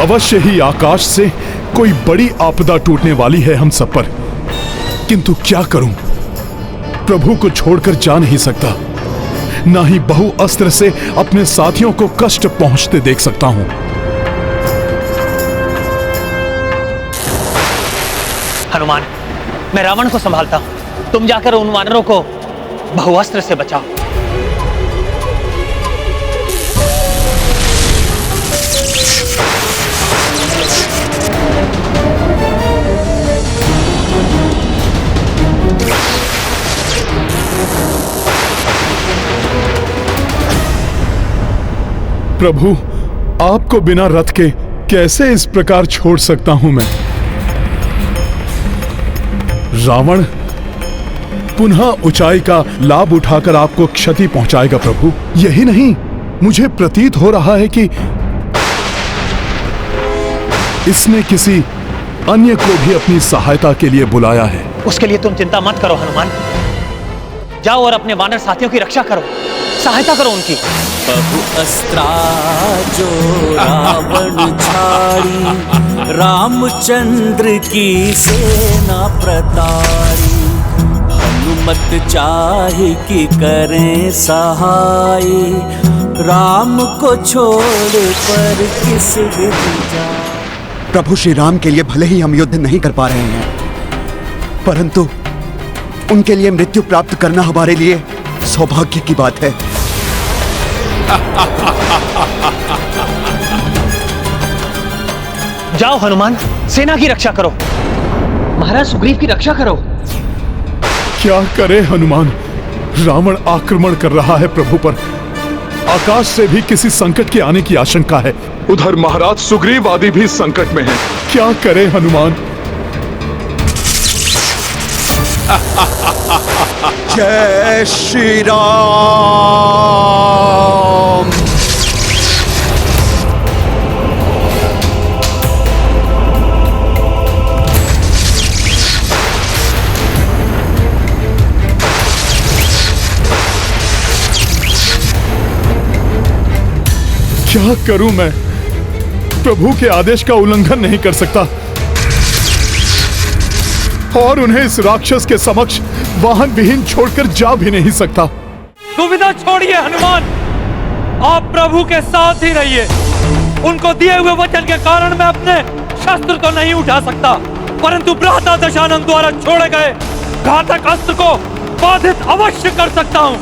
अवश्य ही आकाश से कोई बड़ी आपदा टूटने वाली है हम सब पर, किंतु क्या करूं? प्रभु को छोड़कर जा नहीं सकता, ना ही बहु अस्त्र से अपने साथियों को कष्ट पहुंचते देख सकता हूं। हनुमान, मैं रावण को संभालता हूं। तुम जाकर उन वानरों को बहुअस्त्र से बचाओ। प्रभु, आपको बिना रथ के कैसे इस प्रकार छोड़ सकता हूं मैं? रावण पुनः ऊंचाई का लाभ उठाकर आपको क्षति पहुंचाएगा प्रभु। यही नहीं, मुझे प्रतीत हो रहा है कि इसने किसी अन्य को भी अपनी सहायता के लिए बुलाया है। उसके लिए तुम चिंता मत करो हनुमान। जाओ और अपने वानर साथियों की रक्षा करो, सहायता करो उनकी। बहु अस्त्रा जो रावण छाड़ी, रामचंद्र की सेना प्रताड़ी। हनुमत चाहे कि करें सहाय, राम को छोड़ पर किस विधि जाए। प्रभु श्री राम के लिए भले ही हम युद्ध नहीं कर पा रहे हैं, परंतु उनके लिए मृत्यु प्राप्त करना हमारे लिए सौभाग्य की बात है। जाओ हनुमान, सेना की रक्षा करो, महाराज सुग्रीव की रक्षा करो। क्या करे हनुमान, रावण आक्रमण कर रहा है प्रभु पर। आकाश से भी किसी संकट के आने की आशंका है। उधर महाराज सुग्रीव आदि भी संकट में हैं। क्या करे हनुमान? जय श्री राम। क्या करूं मैं? प्रभु के आदेश का उल्लंघन नहीं कर सकता और उन्हें इस राक्षस के समक्ष वाहन विहीन छोड़कर जा भी नहीं सकता। दुविधा छोड़िए हनुमान, आप प्रभु के साथ ही रहिए। उनको दिए हुए वचन के कारण मैं अपने शस्त्र तो नहीं उठा सकता, परंतु भ्राता दशानन द्वारा छोड़े गए घातक अस्त्र को बाधित अवश्य कर सकता हूं।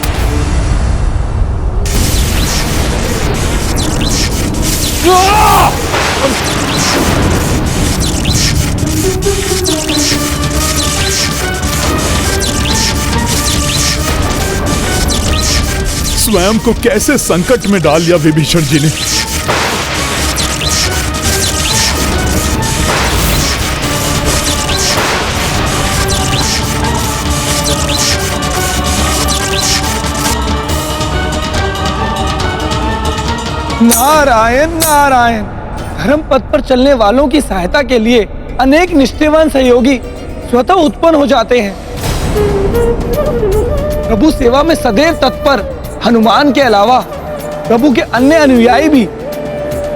स्वयं को कैसे संकट में डाल दिया विभीषण जी ने। नारायण नारायण। धर्म पथ पर चलने वालों की सहायता के लिए अनेक निष्ठावान सहयोगी स्वतः उत्पन्न हो जाते हैं। प्रभु सेवा में सदैव तत्पर हनुमान के अलावा प्रभु के अन्य अनुयायी भी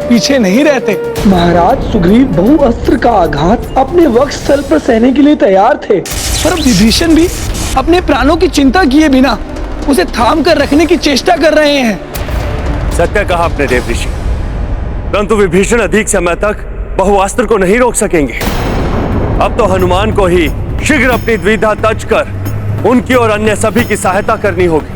पीछे नहीं रहते। महाराज सुग्रीव बहु अस्त्र का आघात अपने वक्षस्थल पर सहने के लिए तैयार थे, पर विभीषण भी अपने प्राणों की चिंता किए बिना उसे थाम कर रखने की चेष्टा कर रहे हैं। सत्य कहा अपने देव ऋषि, परंतु विभीषण अधिक समय तक बहुअस्त्र को नहीं रोक सकेंगे। अब तो हनुमान को ही शीघ्र अपनी द्विधा तज कर उनकी और अन्य सभी की सहायता करनी होगी।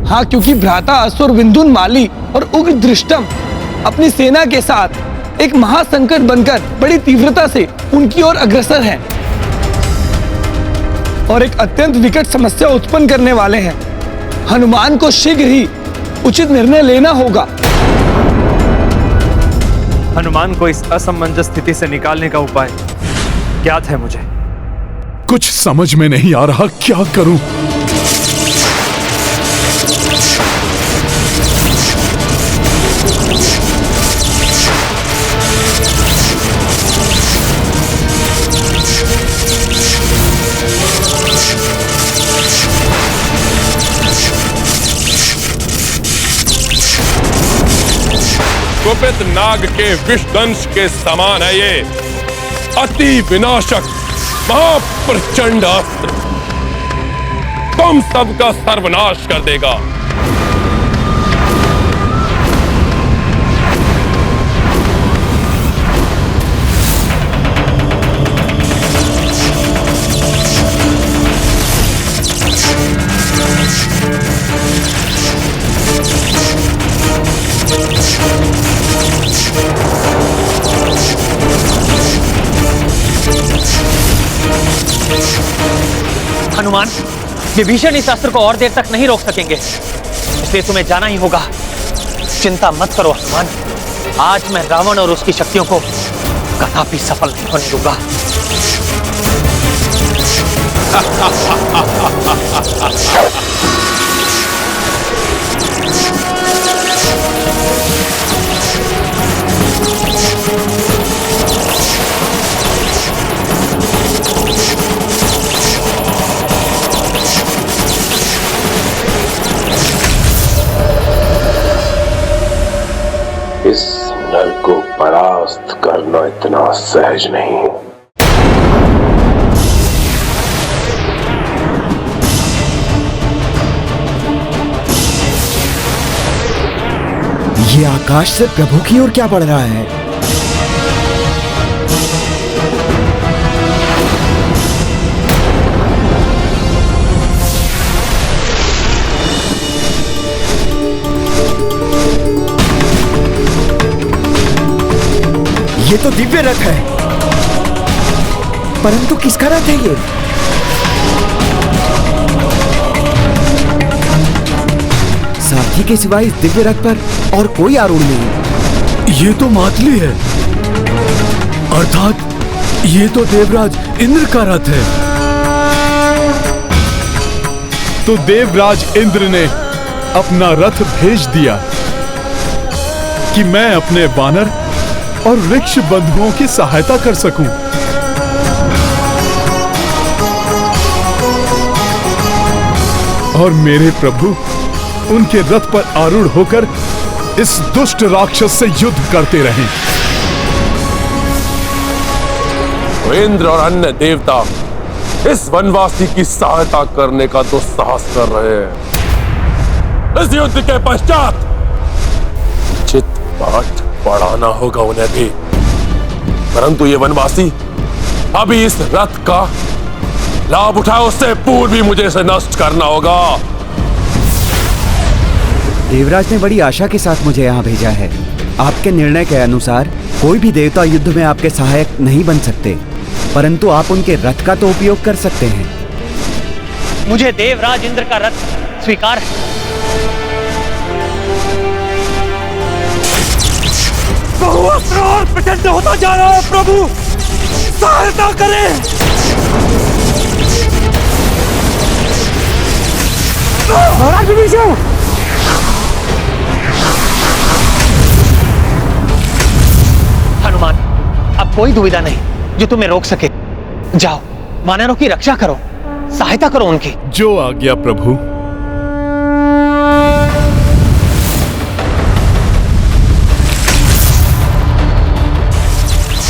हाँ, क्योंकि भ्राता असुर विंधुनमाली और उग्र दृष्टम अपनी सेना के साथ एक महासंकट बनकर बड़ी तीव्रता से उनकी ओर अग्रसर हैं और एक अत्यंत विकट समस्या उत्पन्न करने वाले हैं। हनुमान को शीघ्र ही उचित निर्णय लेना होगा। हनुमान को इस असमंजस स्थिति से निकालने का उपाय ज्ञात है मुझे। कुछ समझ में नहीं आ रहा, क्या करूं? कुपित नाग के विषदंश के समान है ये अति विनाशक महाप्रचंड अस्त्र, तुम सबका सर्वनाश कर देगा। हनुमान, विभीषण इस अस्त्र को और देर तक नहीं रोक सकेंगे, इसलिए तुम्हें जाना ही होगा। चिंता मत करो हनुमान, आज मैं रावण और उसकी शक्तियों को कदापि सफल नहीं होने दूंगा। इस नर को परास्त करना इतना सहज नहीं। ये आकाश से प्रभु की ओर क्या बढ़ रहा है? ये तो दिव्य रथ है, परंतु किसका रथ है ये? सारथी के सिवाय इस दिव्य रथ पर और कोई आरूढ़ नहीं। ये तो मातली है, अर्थात ये तो देवराज इंद्र का रथ है। तो देवराज इंद्र ने अपना रथ भेज दिया कि मैं अपने वानर और वृक्ष बंधुओं की सहायता कर सकूं। और मेरे प्रभु उनके रथ पर आरूढ़ होकर इस दुष्ट राक्षस से युद्ध करते रहें। इंद्र और अन्य देवता इस वनवासी की सहायता करने का दुस्साहस कर रहे हैं। इस युद्ध के पश्चात चित पाठ पढ़ाना होगा उन्हें भी, परंतु ये वनवासी अभी इस रथ का लाभ उठाए, उससे पूर्व भी मुझे इसे नष्ट करना होगा। देवराज ने बड़ी आशा के साथ मुझे यहाँ भेजा है। आपके निर्णय के अनुसार कोई भी देवता युद्ध में आपके सहायक नहीं बन सकते, परंतु आप उनके रथ का तो उपयोग कर सकते हैं। मुझे देवराज इंद्र का रथ स्वीकार है। बहुअस्त्र और प्रचंड होता जा रहा है प्रभु, सहायता करें। महाराज विभीषण! हनुमान, अब कोई दुविधा नहीं जो तुम्हें रोक सके। जाओ, वानरों की रक्षा करो, सहायता करो उनकी। जो आज्ञा प्रभु।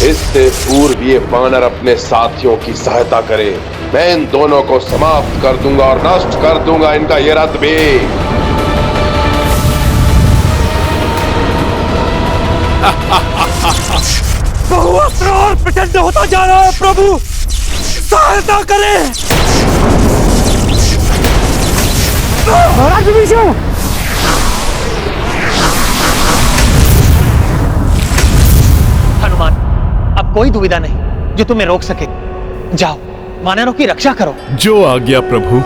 इससे पूर्व ये वानर अपने साथियों की सहायता करे, मैं इन दोनों को समाप्त कर दूंगा और नष्ट कर दूंगा इनका ये रथ भी। बहुअस्त्र और प्रचंड होता जा रहा है प्रभु, सहायता करें। महाराज विभीषण! हनुमान, अब कोई दुविधा नहीं जो तुम्हें रोक सके। जाओ, वानरों की रक्षा करो। जो आज्ञा प्रभु।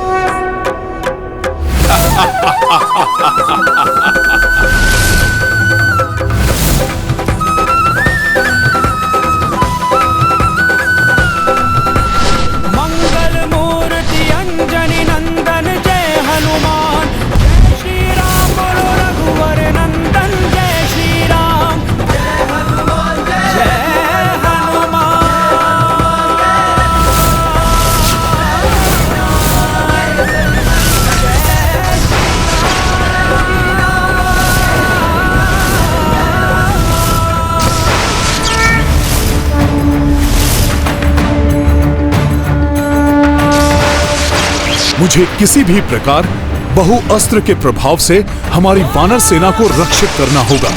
मंगल मूर्ति अंजनी नंदन जय हनुमान, जय श्री राम बोलो रघुवर नंदन, जय श्री राम, जय हनुमान, जय मुझे किसी भी प्रकार बहुअस्त्र के प्रभाव से हमारी वानर सेना को रक्षित करना होगा।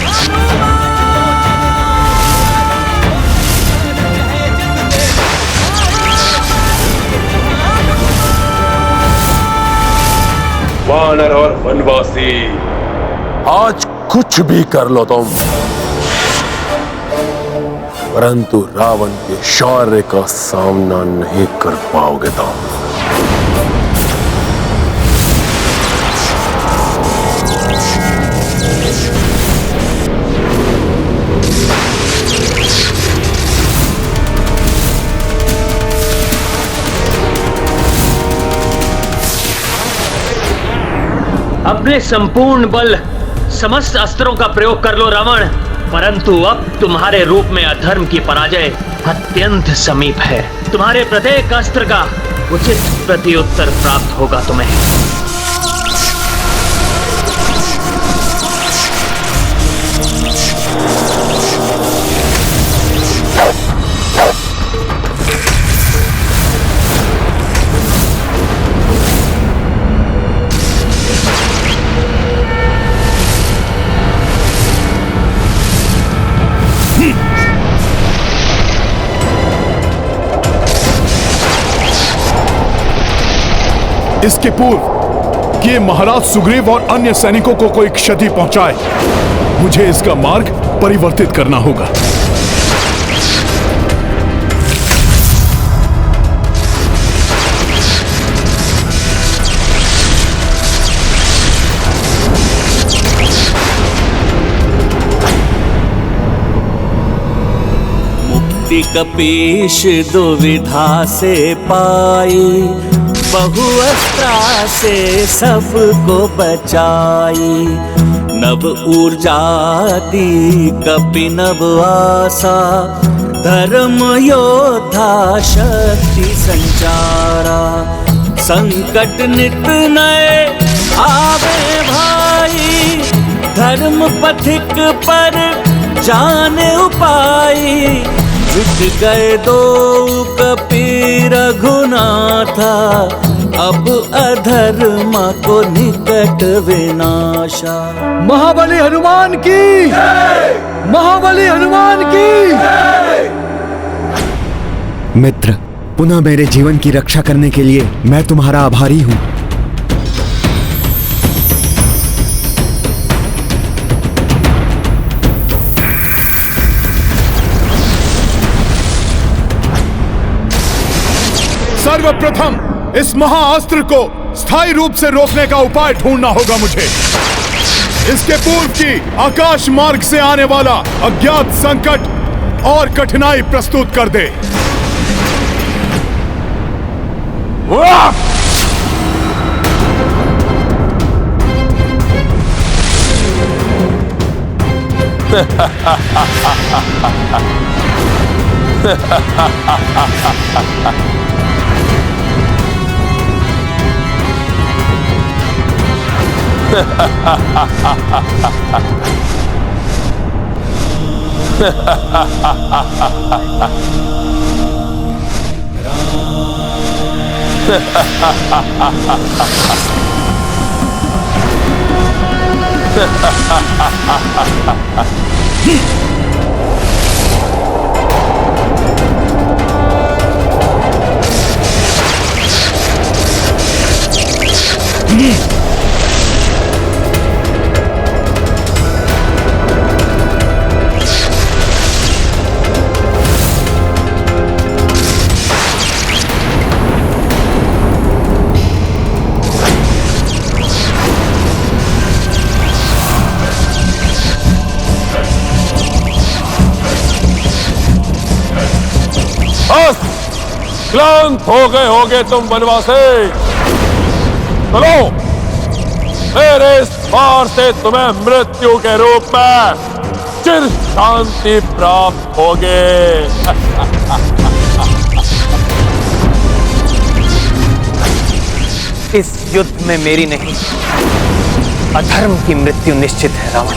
वानर और वनवासी, आज कुछ भी कर लो तुम, परंतु रावण के शौर्य का सामना नहीं कर पाओगे तुम। अपने संपूर्ण बल समस्त अस्त्रों का प्रयोग कर लो रावण, परंतु अब तुम्हारे रूप में अधर्म की पराजय अत्यंत समीप है। तुम्हारे प्रत्येक अस्त्र का उचित प्रत्युत्तर प्राप्त होगा तुम्हें। इसके पूर्व कि महाराज सुग्रीव और अन्य सैनिकों को कोई क्षति पहुंचाए, मुझे इसका मार्ग परिवर्तित करना होगा। मुक्ति कपीश दुविधा से पाई, बहुअस्त्रा से सबको बचाई। नव ऊर्जा दी कपि नव आशा, धर्म योद्धा शक्ति संचारा। संकट नित नए आवे भाई, धर्म पथिक पर जान उपाई। जुट गए दो कपि रघुनाथा, अब अधर्मा को निकट विनाशा। महाबली हनुमान की जय! महाबली हनुमान की जय! मित्र, पुनः मेरे जीवन की रक्षा करने के लिए मैं तुम्हारा आभारी हूं। सर्वप्रथम इस महाअस्त्र को स्थायी रूप से रोकने का उपाय ढूंढना होगा मुझे। इसके पूर्व की आकाश मार्ग से आने वाला अज्ञात संकट और कठिनाई प्रस्तुत कर दे। क्लांत हो गए होगे तुम वनवासी। चलो, मेरे इस वार से तुम्हें मृत्यु के रूप में चिर शांति प्राप्त होगे। इस युद्ध में मेरी नहीं, अधर्म की मृत्यु निश्चित है रावण।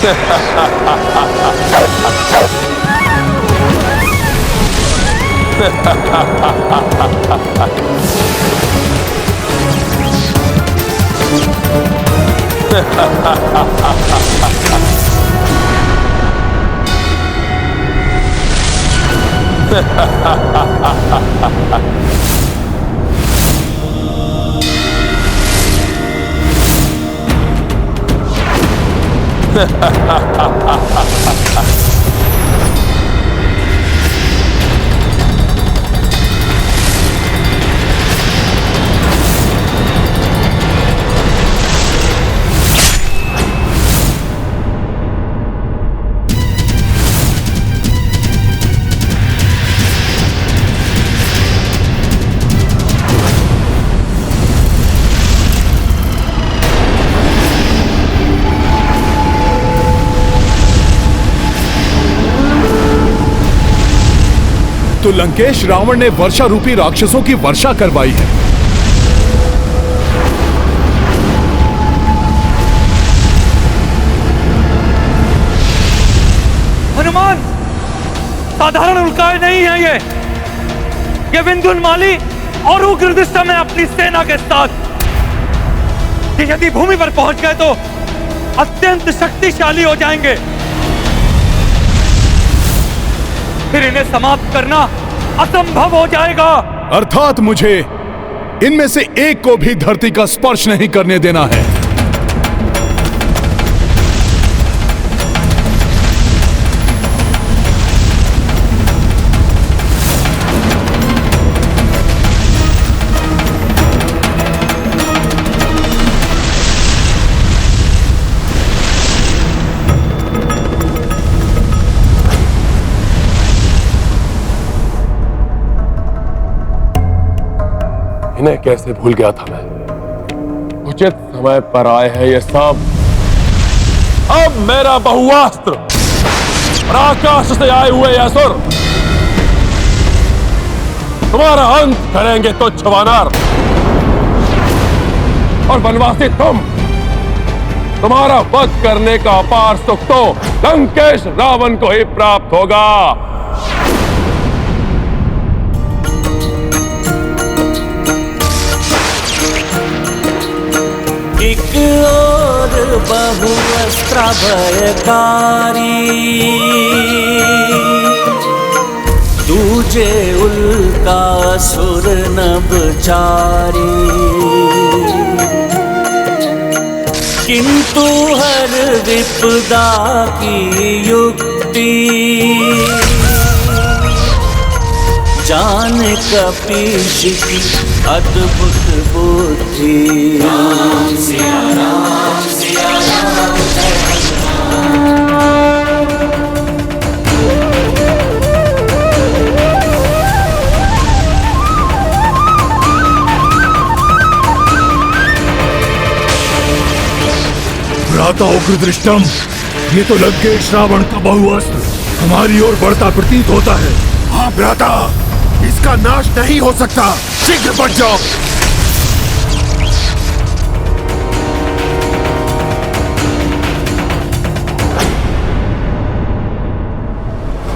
तो लंकेश रावण ने वर्षा रूपी राक्षसों की वर्षा करवाई है। हनुमान, साधारण उल्काएं नहीं है ये विंध्युन्माली और उग्रदृष्टम है अपनी सेना के साथ। कि यदि भूमि पर पहुंच गए तो अत्यंत शक्तिशाली हो जाएंगे, फिर इन्हें समाप्त करना असंभव हो जाएगा। अर्थात मुझे इनमें से एक को भी धरती का स्पर्श नहीं करने देना है। इन्हें कैसे भूल गया था मैं। उचित समय पर आए हैं ये सब। अब मेरा बहुआस्त्र और आकाश से आए हुए असुर तुम्हारा अंत करेंगे तुच्छ वानर। और वनवासी तुम्हारा वध करने का अपार सुख तो लंकेश रावण को ही प्राप्त होगा। एक और बहुअस्त्र भयकारी, दूजे उल्कासुर नभचारी। किंतु हर विपदा की युक्ति, जान कपीश की अद्भुत बुद्धि। राम सिया राम सिया राम भ्राता उग्रदृष्टम, ये तो लंकेश रावण का बहुअस्त्र हमारी ओर बढ़ता प्रतीत होता है। हाँ भ्राता, इसका नाश नहीं हो सकता। शीघ्र बढ़ जाओ।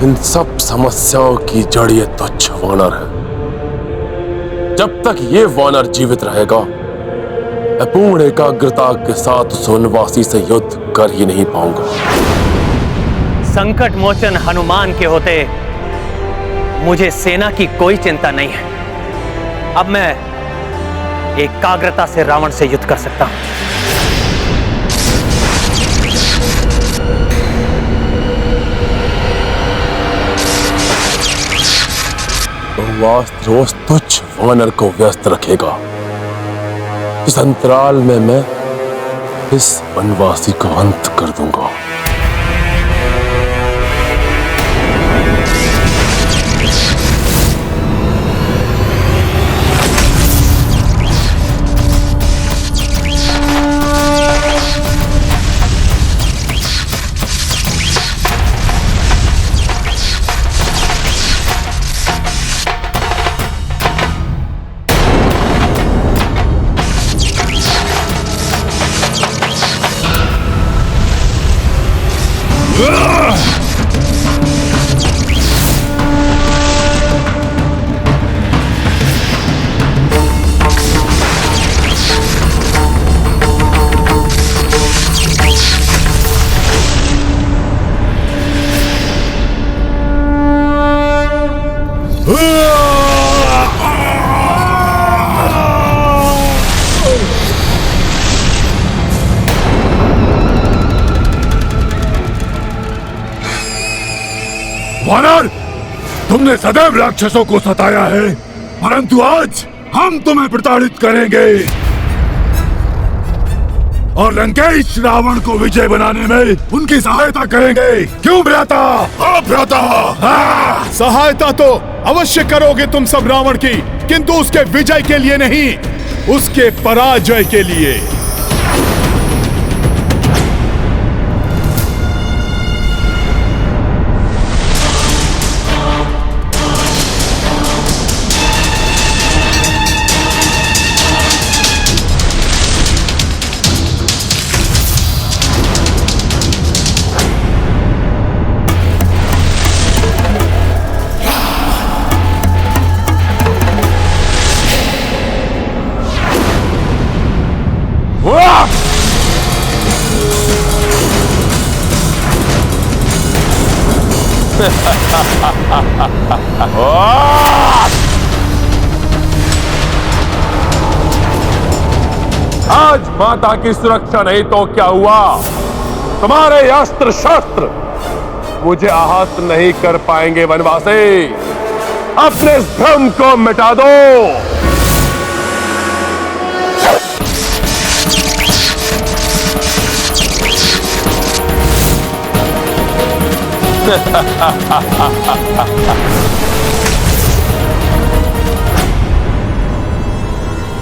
इन सब समस्याओं की जड़ ये तुच्छ वानर है। जब तक ये वानर जीवित रहेगा, मैं पूर्ण एकाग्रता के साथ उस वनवासी से युद्ध कर ही नहीं पाऊंगा। संकट मोचन हनुमान के होते मुझे सेना की कोई चिंता नहीं है। अब मैं एकाग्रता से रावण से युद्ध कर सकता हूं। बहुआस्त्र उस तुच्छ वानर को व्यस्त रखेगा। इस अंतराल में मैं इस वनवासी को अंत कर दूंगा। वानर, तुमने सदैव राक्षसों को सताया है, परंतु आज हम तुम्हें प्रताड़ित करेंगे और लंकेश रावण को विजय बनाने में उनकी सहायता करेंगे। क्यों भ्राता? हाँ भ्राता। सहायता तो अवश्य करोगे तुम सब रावण की, किंतु उसके विजय के लिए नहीं, उसके पराजय के लिए। आज माता की सुरक्षा नहीं तो क्या हुआ? तुम्हारे अस्त्र शस्त्र मुझे आहत नहीं कर पाएंगे। वनवासी, अपने इस भ्रम को मिटा दो।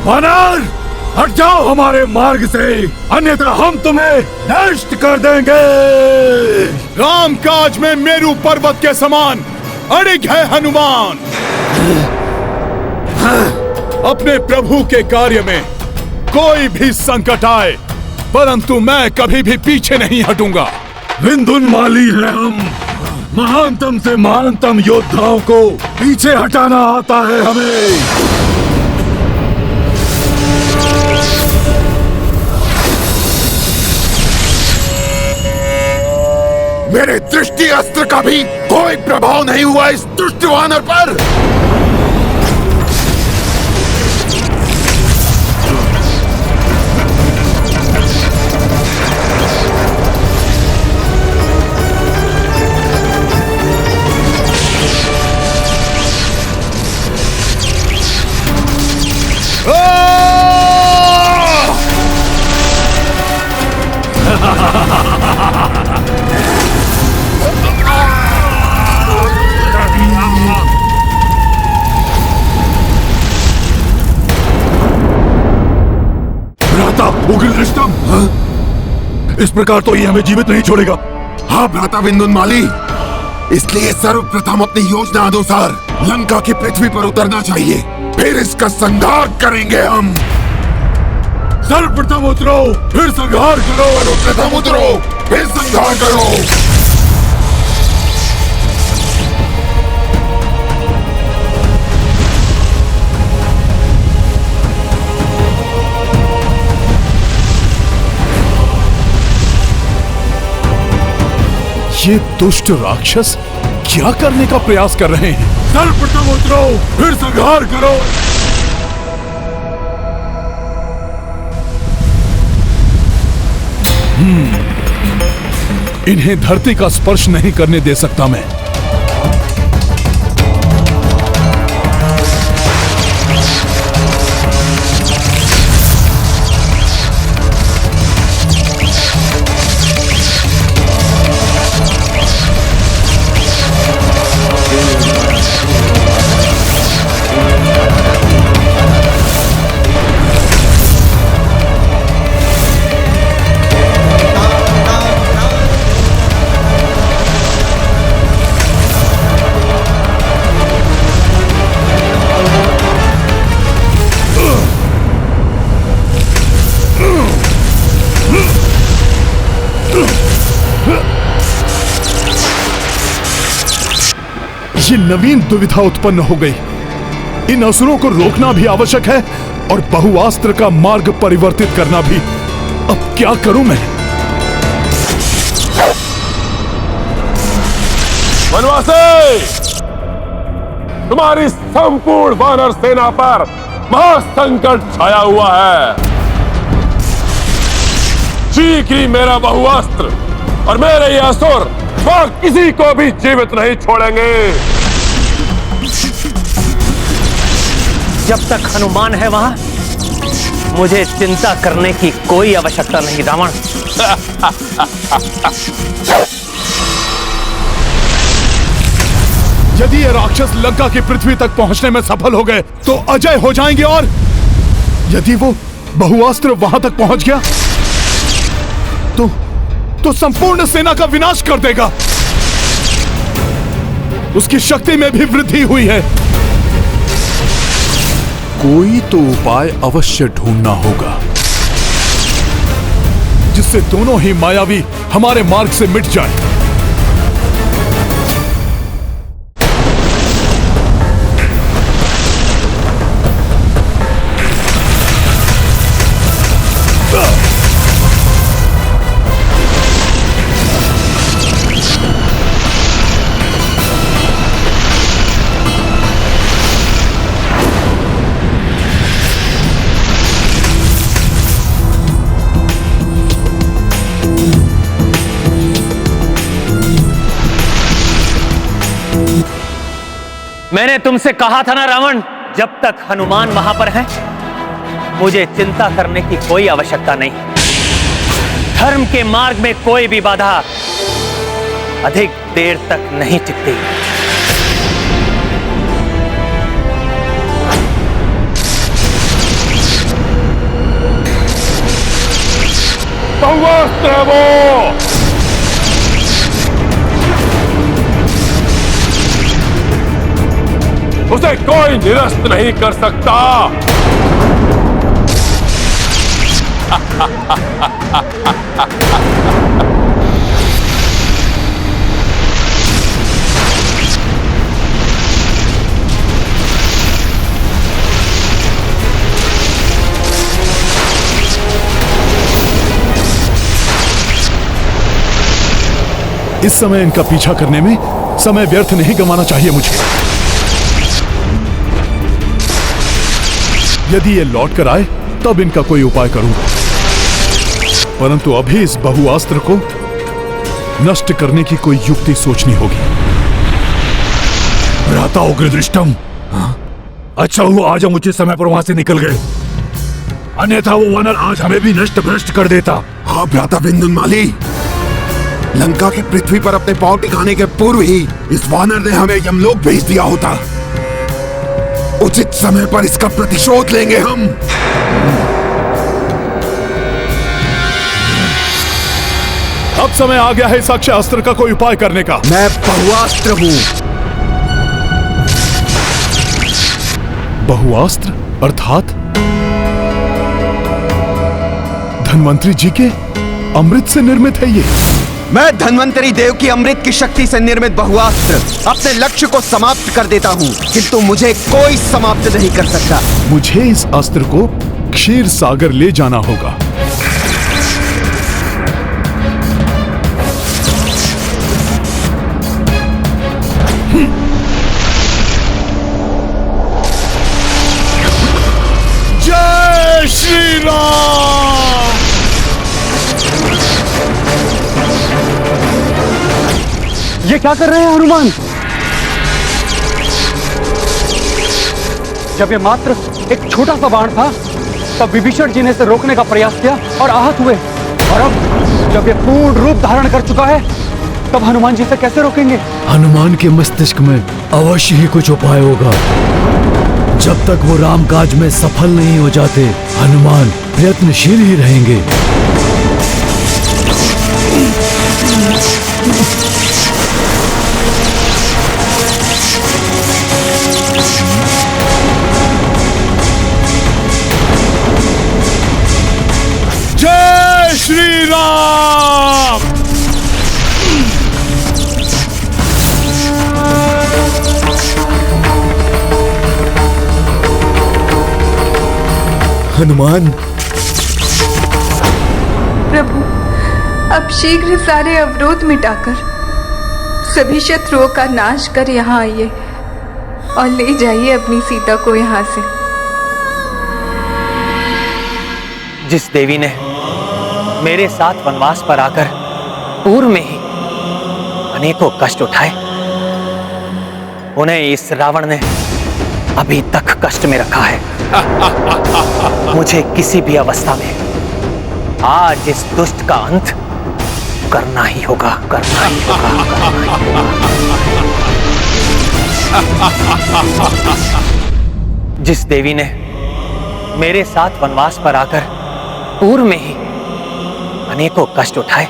वानर, हट जाओ हमारे मार्ग से, अन्यथा हम तुम्हें नष्ट कर देंगे। रामकाज में मेरू पर्वत के समान अड़िग है हनुमान। अपने प्रभु के कार्य में कोई भी संकट आए, परंतु मैं कभी भी पीछे नहीं हटूंगा। विंधुनमाली है हम, महानतम से महानतम योद्धाओं को पीछे हटाना आता है हमें। मेरे दृष्टि अस्त्र का भी कोई प्रभाव नहीं हुआ इस दुष्ट वानर पर। उग्रदृष्टम, इस प्रकार तो ये हमें जीवित नहीं छोड़ेगा। हाँ भ्राता विंधुनमाली, इसलिए सर्वप्रथम अपनी योजना अनुसार लंका की पृथ्वी पर उतरना चाहिए, फिर इसका संहार करेंगे हम। सर्वप्रथम उतरो, फिर संहार करो। सर्वप्रथम उतरो, फिर संहार करो। ये दुष्ट राक्षस क्या करने का प्रयास कर रहे हैं? सर्वप्रथम उतरो, फिर संहार करो। इन्हें धरती का स्पर्श नहीं करने दे सकता मैं। ये नवीन दुविधा उत्पन्न हो गई। इन असुरों को रोकना भी आवश्यक है और बहुआस्त्र का मार्ग परिवर्तित करना भी। अब क्या करूं मैं? वनवासी, तुम्हारी संपूर्ण वानर सेना पर महासंकट छाया हुआ है। शीघ्र ही मेरा बहुअस्त्र और मेरे ये असुर वहां किसी को भी जीवित नहीं छोड़ेंगे। जब तक हनुमान है वहां, मुझे चिंता करने की कोई आवश्यकता नहीं रावण। यदि ये राक्षस लंका की पृथ्वी तक पहुंचने में सफल हो गए तो अजय हो जाएंगे, और यदि वो बहुअस्त्र वहां तक पहुंच गया तो संपूर्ण सेना का विनाश कर देगा। उसकी शक्ति में भी वृद्धि हुई है। कोई तो उपाय अवश्य ढूंढना होगा जिससे दोनों ही मायावी हमारे मार्ग से मिट जाए। मैंने तुमसे कहा था ना रावण, जब तक हनुमान वहां पर है मुझे चिंता करने की कोई आवश्यकता नहीं। धर्म के मार्ग में कोई भी बाधा अधिक देर तक नहीं टिकती। बहुअस्त्र वो उसे कोई निरस्त नहीं कर सकता। इस समय इनका पीछा करने में समय व्यर्थ नहीं गंवाना चाहिए मुझे। यदि ये लौट कर आए तब इनका कोई उपाय करूंगा, परंतु अभी इस बहुआस्त्र को नष्ट करने की कोई युक्ति सोचनी होगी। भ्राता उग्रदृष्टम, अच्छा हुआ आज हम उचित समय पर वहां से निकल गए, अन्यथा वो वानर आज हमें भी नष्ट भ्रष्ट कर देता। हाँ भ्राता विंध्यामाली, लंका के पृथ्वी पर अपने पांव टिकाने के पूर्व ही इस वानर ने हमें यमलोक भेज दिया होता। उचित समय पर इसका प्रतिशोध लेंगे हम। अब समय आ गया है इस अक्षय अस्त्र का कोई उपाय करने का। मैं बहुआस्त्र हूं। बहुआस्त्र अर्थात धन्वंतरी जी के अमृत से निर्मित है ये। मैं धन्वंतरी देव की अमृत की शक्ति से निर्मित बहुआस्त्र अपने लक्ष्य को समाप्त कर देता हूँ, किंतु मुझे कोई समाप्त नहीं कर सकता। मुझे इस अस्त्र को क्षीर सागर ले जाना होगा। जय श्री राम। ये क्या कर रहे हैं हनुमान? जब ये मात्र एक छोटा सा बाण था तब विभीषण जी ने इसे रोकने का प्रयास किया और आहत हुए, और अब जब ये पूर्ण रूप धारण कर चुका है तब हनुमान जी से कैसे रोकेंगे? हनुमान के मस्तिष्क में अवश्य ही कुछ उपाय होगा। जब तक वो रामकाज में सफल नहीं हो जाते, हनुमान प्रयत्नशील ही रहेंगे। जय श्री राम। हनुमान, प्रभु, अब शीघ्र सारे अवरोध मिटाकर सभी शत्रुओं का नाश कर यहाँ आइए और ले जाइए अपनी सीता को यहाँ से। जिस देवी ने मेरे साथ वनवास पर आकर पूर्व में ही अनेकों कष्ट उठाए, उन्हें इस रावण ने अभी तक कष्ट में रखा है। मुझे किसी भी अवस्था में आज इस दुष्ट का अंत करना ही होगा, करना ही होगा, करना ही होगा। जिस देवी ने मेरे साथ वनवास पर आकर पूर्व में ही अनेकों कष्ट उठाए,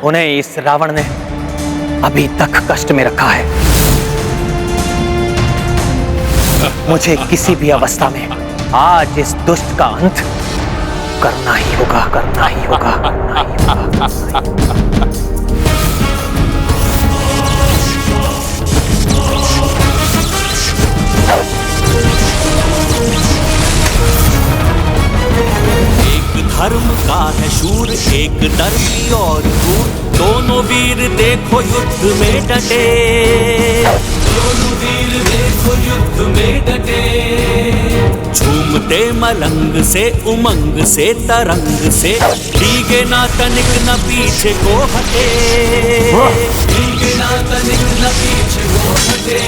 उन्हें इस रावण ने अभी तक कष्ट में रखा है। मुझे किसी भी अवस्था में आज इस दुष्ट का अंत करना ही होगा, करना ही होगा, करना ही होगा। एक धर्म का है शूर, एक धर्मी और क्रूर, दोनों वीर देखो युद्ध में डटे, दोनों वीर देखो युद्ध में डटे। झूमते मलंग से उमंग से तरंग से, भीगे ना तनिक न पीछे को हटे, बिना तनिक न पीछे वो हटे।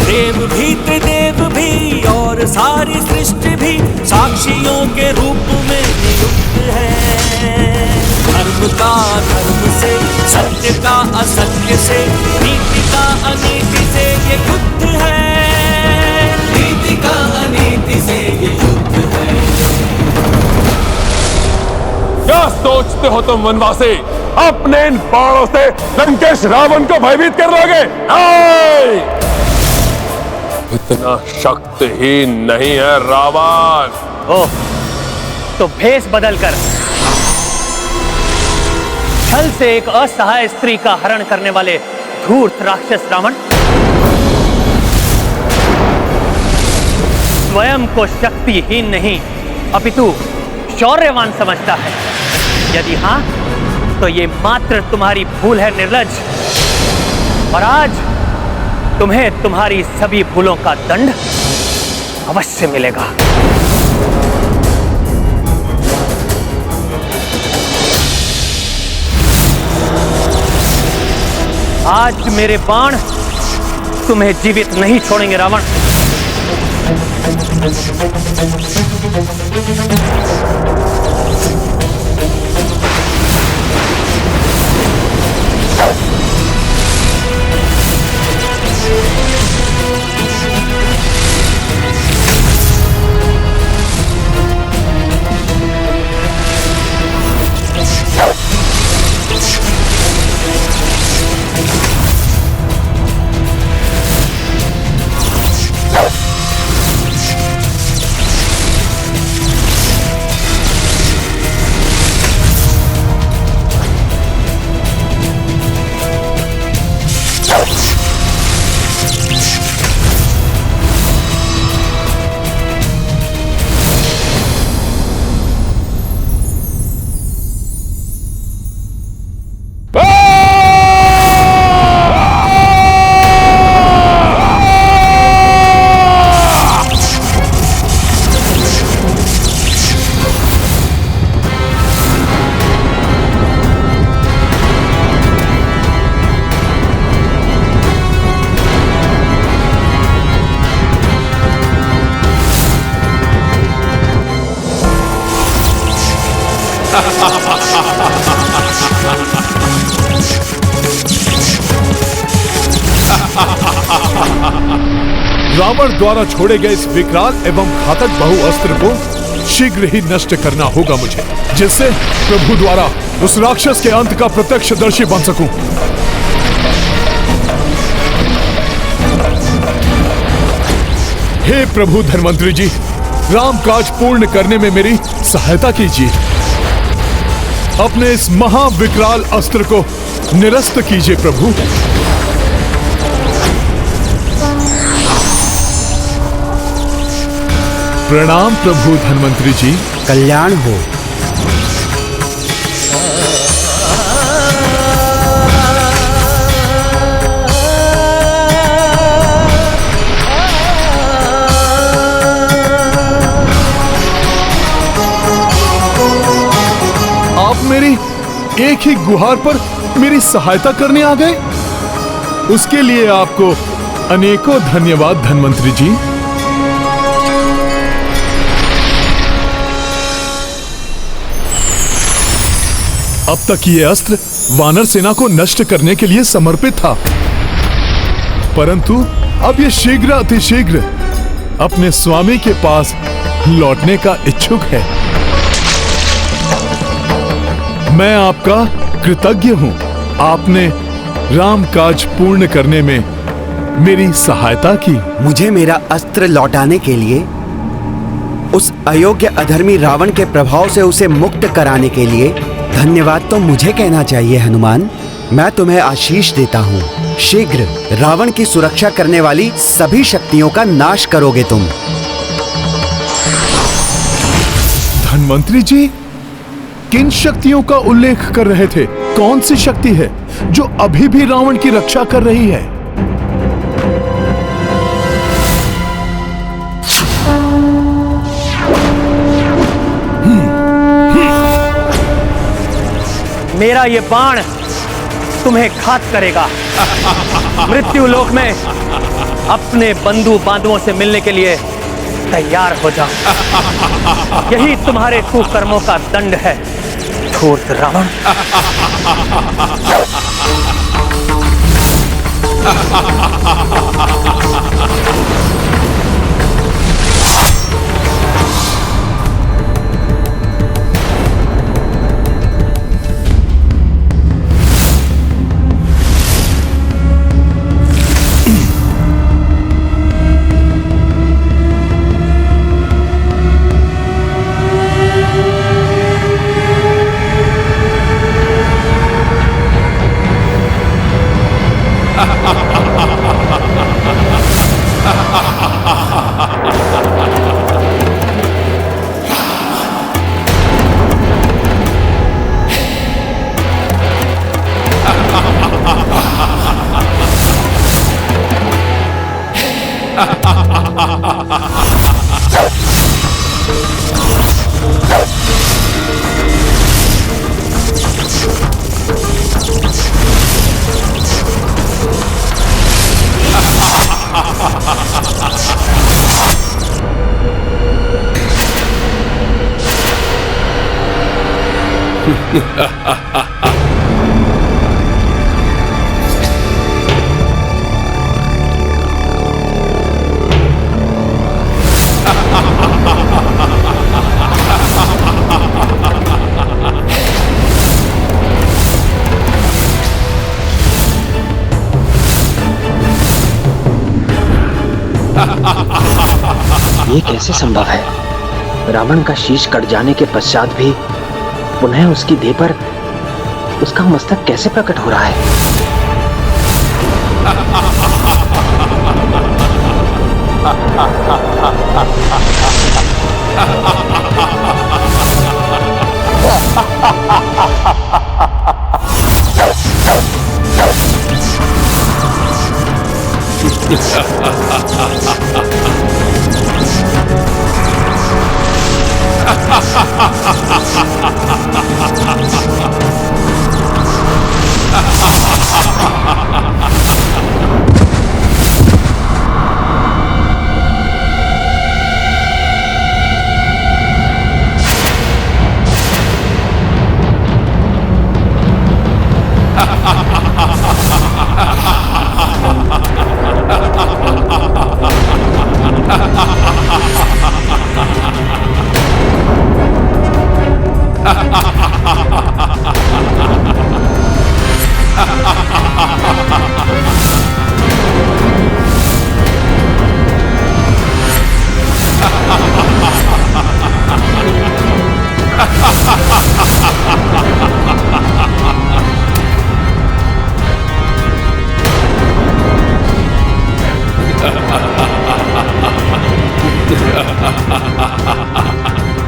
देव भी त्रिदेव भी और सारी सृष्टि भी साक्षियों के रूप में नियुक्त है। धर्म का धर्म से, सत्य का असत्य से, नीति का अनीति से ये युद्ध है। नीति का अनीति से ये युद्ध है। क्या सोचते हो तुम वनवासी? अपने इन बाणों से लंकेश रावण को भयभीत कर लोगे? नहीं! इतना शक्तिहीन नहीं है रावण। ओह, तो भेष बदलकर छल से एक असहाय स्त्री का हरण करने वाले धूर्त राक्षस रावण स्वयं को शक्तिहीन नहीं अपितु शौर्यवान समझता है। यदि हां, तो ये मात्र तुम्हारी भूल है निर्लज्ज, और आज तुम्हें तुम्हारी सभी भूलों का दंड अवश्य मिलेगा। आज मेरे बाण तुम्हें जीवित नहीं छोड़ेंगे रावण। रावण द्वारा छोड़े गए इस विकराल एवं घातक बहुअस्त्र को शीघ्र ही नष्ट करना होगा मुझे, जिससे प्रभु द्वारा उस राक्षस के अंत का प्रत्यक्षदर्शी बन सकूं। हे प्रभु धन्वंतरी जी, राम काज पूर्ण करने में मेरी सहायता कीजिए। अपने इस महाविकराल अस्त्र को निरस्त कीजिए प्रभु। प्रणाम प्रभु धन्वंतरी जी। कल्याण हो। आप मेरी एक ही गुहार पर मेरी सहायता करने आ गए, उसके लिए आपको अनेकों धन्यवाद धन्वंतरी जी। अब तक ये अस्त्र वानर सेना को नष्ट करने के लिए समर्पित था, परंतु अब ये शीघ्र अतिशीघ्र अपने स्वामी के पास लौटने का इच्छुक है। मैं आपका कृतज्ञ हूं। आपने राम काज पूर्ण करने में मेरी सहायता की। मुझे मेरा अस्त्र लौटाने के लिए, उस अयोग्य अधर्मी रावण के प्रभाव से उसे मुक्त कराने के लिए धन्यवाद तो मुझे कहना चाहिए हनुमान। मैं तुम्हें आशीष देता हूँ। शीघ्र रावण की सुरक्षा करने वाली सभी शक्तियों का नाश करोगे तुम। धन्वंतरी जी, किन शक्तियों का उल्लेख कर रहे थे? कौन सी शक्ति है जो अभी भी रावण की रक्षा कर रही है? मेरा ये बाण तुम्हें घात करेगा। मृत्यु लोक में अपने बंधु बांधवों से मिलने के लिए तैयार हो जाओ। यही तुम्हारे कुकर्मों का दंड है, धूर्त रावण। ये कैसे संभव है? रावण का शीश कट जाने के पश्चात भी पुनः उसकी देह पर उसका मस्तक कैसे प्रकट हो रहा है?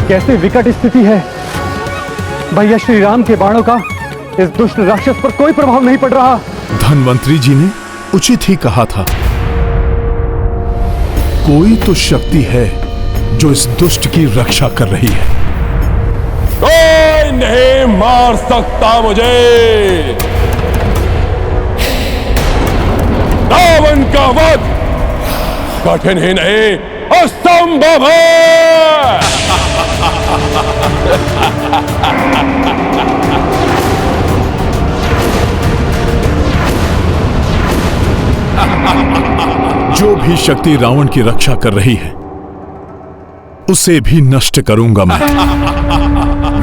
कैसे विकट स्थिति है। भैया श्री राम के बाणों का इस दुष्ट राक्षस पर कोई प्रभाव नहीं पड़ रहा। धन्वंतरी जी ने उचित ही कहा था। कोई तो शक्ति है जो इस दुष्ट की रक्षा कर रही है। कोई नहीं मार सकता मुझे। रावण का वध कठिन ही नहीं असंभव है। जो भी शक्ति रावण की रक्षा कर रही है उसे भी नष्ट करूंगा मैं।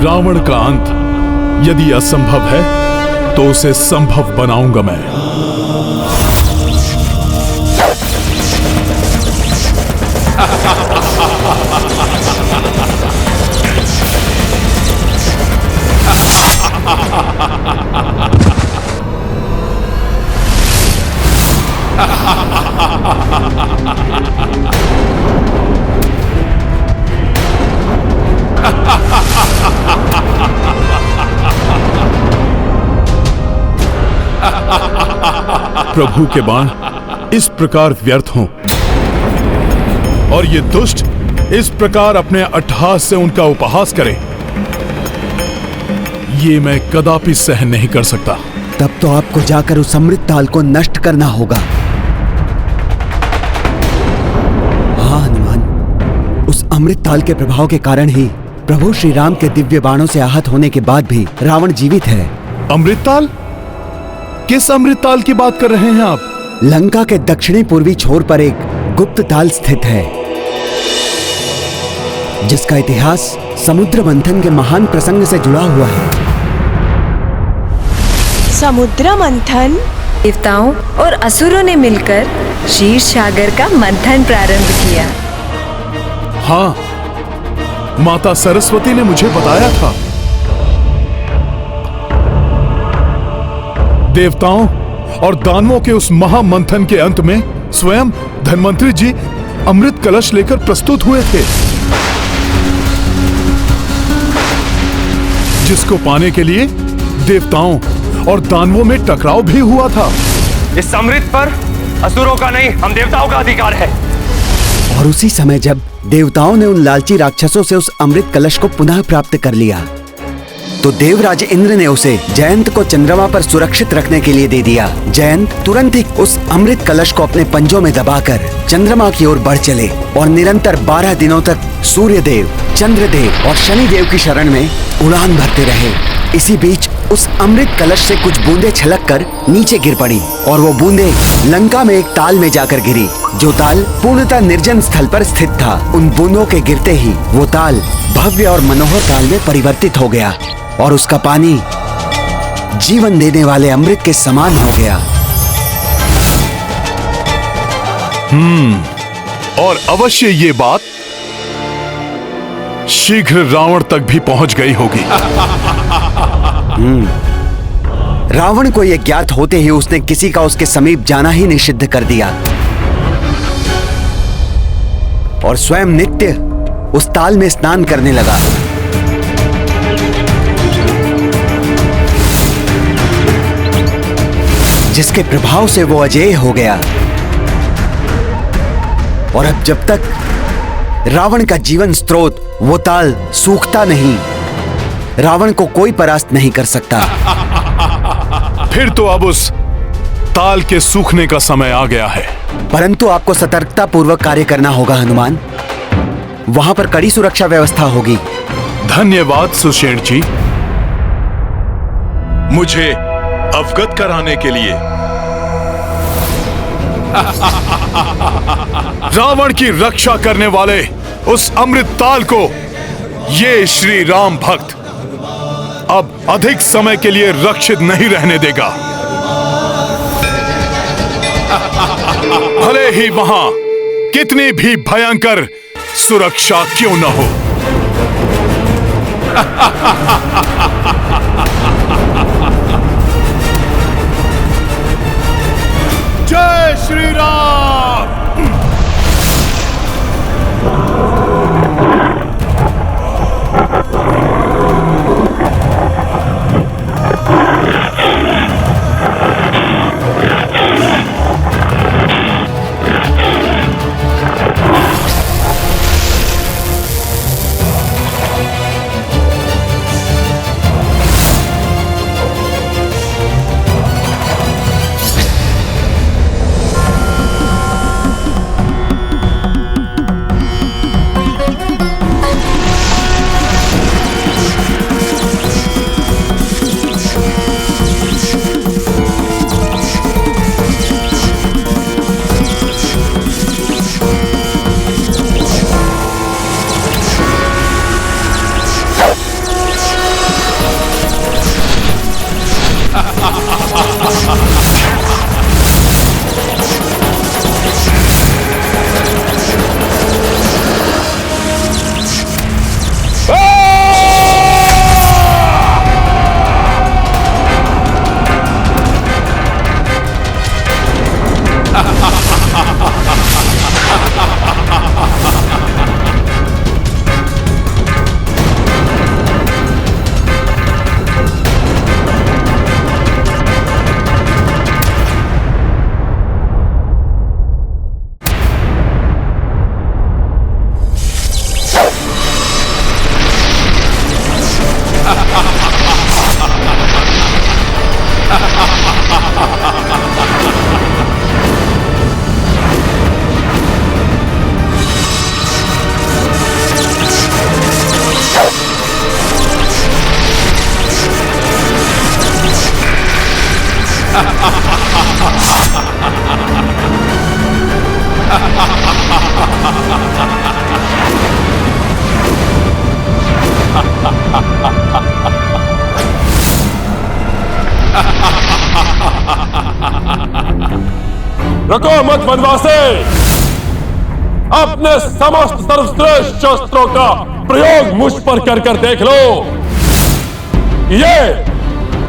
रावण का अंत यदि असंभव है तो उसे संभव बनाऊंगा मैं। प्रभु के बाण इस प्रकार व्यर्थ हों और ये दुष्ट इस प्रकार अपने अट्टहास से उनका उपहास करे, ये मैं कदापि सहन नहीं कर सकता। तब तो आपको जाकर उस अमृत ताल को नष्ट करना होगा। हाँ हनुमान, उस अमृत ताल के प्रभाव के कारण ही प्रभु श्री राम के दिव्य बाणों से आहत होने के बाद भी रावण जीवित है। अमृतताल? किस अमृतताल की बात कर रहे हैं आप? लंका के दक्षिणी पूर्वी छोर पर एक गुप्त ताल स्थित है, जिसका इतिहास समुद्र मंथन के महान प्रसंग से जुड़ा हुआ है। समुद्र मंथन? देवताओं और असुरों ने मिलकर क्षीर सागर का मंथन प्रारंभ किया। हाँ, माता सरस्वती ने मुझे बताया था। देवताओं और दानवों के उस महामंथन के अंत में स्वयं धन्वंतरी जी अमृत कलश लेकर प्रस्तुत हुए थे, जिसको पाने के लिए देवताओं और दानवों में टकराव भी हुआ था। इस अमृत पर असुरों का नहीं, हम देवताओं का अधिकार है। और उसी समय जब देवताओं ने उन लालची राक्षसों से उस अमृत कलश को पुनः प्राप्त कर लिया, तो देवराज इंद्र ने उसे जयंत को चंद्रमा पर सुरक्षित रखने के लिए दे दिया। जयंत तुरंत ही उस अमृत कलश को अपने पंजों में दबाकर चंद्रमा की ओर बढ़ चले और निरंतर 12 दिनों तक सूर्यदेव, चंद्रदेव और शनिदेव की शरण में उड़ान भरते रहे। इसी बीच उस अमृत कलश से कुछ बूंदें छलककर नीचे गिर पड़ी और वो बूंदें लंका में एक ताल में जाकर गिरी, जो ताल पूर्णतः निर्जन स्थल पर स्थित था। उन बूंदों के गिरते ही वो ताल भव्य और मनोहर ताल में परिवर्तित हो गया और उसका पानी जीवन देने वाले अमृत के समान हो गया। और अवश्य ये बात शीघ्र रावण तक भी पहुंच गई होगी। रावण को यह ज्ञात होते ही उसने किसी का उसके समीप जाना ही निषिद्ध कर दिया और स्वयं नित्य उस ताल में स्नान करने लगा। जिसके प्रभाव से वो अजेय हो गया और अब जब तक रावण का जीवन स्रोत वो ताल सूखता नहीं, रावण को कोई परास्त नहीं कर सकता। फिर तो अब उस ताल के सूखने का समय आ गया है। परंतु आपको सतर्कता पूर्वक कार्य करना होगा हनुमान। वहां पर कड़ी सुरक्षा व्यवस्था होगी। धन्यवाद सुषेण जी, मुझे अवगत कराने के लिए। रावण की रक्षा करने वाले उस अमृत ताल को ये श्री राम भक्त अब अधिक समय के लिए रक्षित नहीं रहने देगा, भले ही वहां कितनी भी भयंकर सुरक्षा क्यों न हो। जय श्री राम। थको मत वनवासी, अपने समस्त सर्वश्रेष्ठ शस्त्रों का प्रयोग मुझ पर कर कर देख लो। ये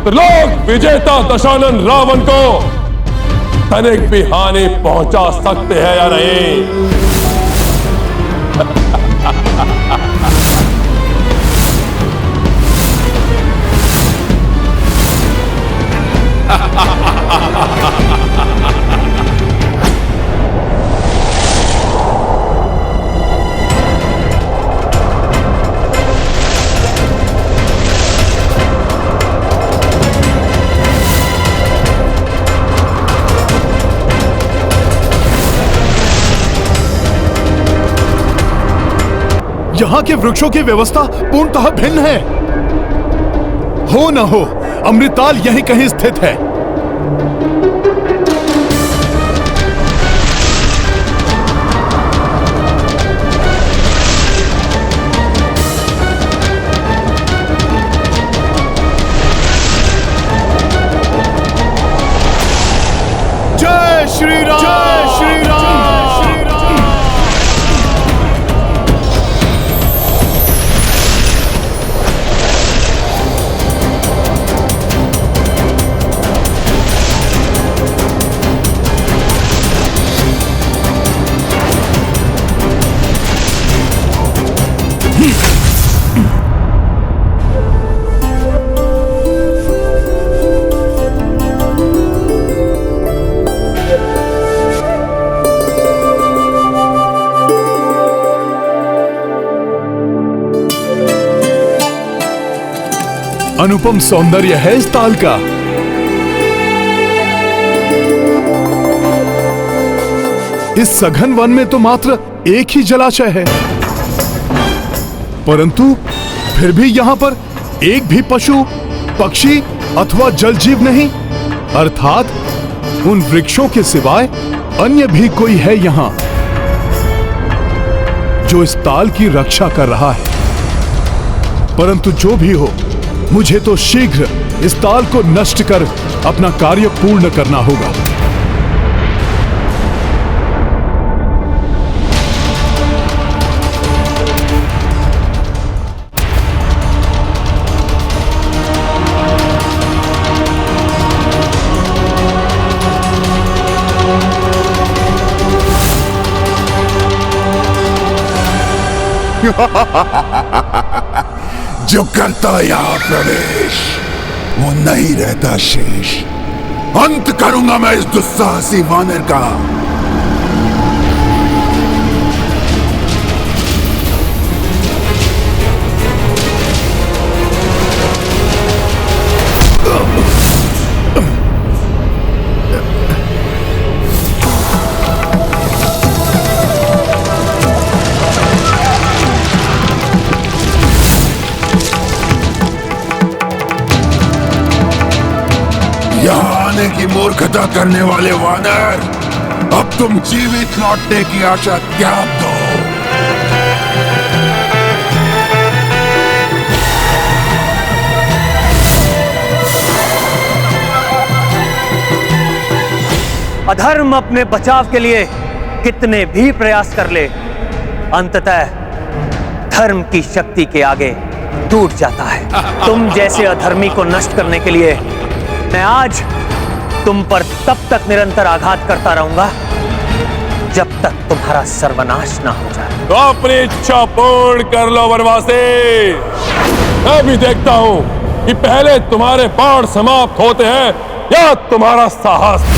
त्रिलोक विजेता दशानन रावण को तनिक भी हानि पहुंचा सकते हैं या नहीं। यहाँ के वृक्षों की व्यवस्था पूर्णतः भिन्न है। हो न हो अमृतताल यहीं कहीं स्थित है। जय श्री राम, जय श्री राम। अनुपम सौंदर्य है इस ताल का। इस सघन वन में तो मात्र एक ही जलाशय है, परंतु फिर भी यहाँ पर एक भी पशु, पक्षी अथवा जल जीव नहीं, अर्थात उन वृक्षों के सिवाय अन्य भी कोई है यहाँ जो इस ताल की रक्षा कर रहा है। परंतु जो भी हो, मुझे तो शीघ्र इस ताल को नष्ट कर अपना कार्य पूर्ण करना होगा। जो करता यहाँ प्रवेश वो नहीं रहता शेष। अंत करूंगा मैं इस दुस्साहसी वानर का। यहाँ आने की मूर्खता करने वाले वानर, अब तुम जीवित लौटने की आशा त्याग दो। अधर्म अपने बचाव के लिए कितने भी प्रयास कर ले, अंततः धर्म की शक्ति के आगे टूट जाता है। तुम जैसे अधर्मी को नष्ट करने के लिए मैं आज तुम पर तब तक निरंतर आघात करता रहूंगा जब तक तुम्हारा सर्वनाश ना हो जाए। तो अपनी इच्छा पूर्ण कर लो वनवासी। मैं भी देखता हूं कि पहले तुम्हारे बाण समाप्त होते हैं या तुम्हारा साहस।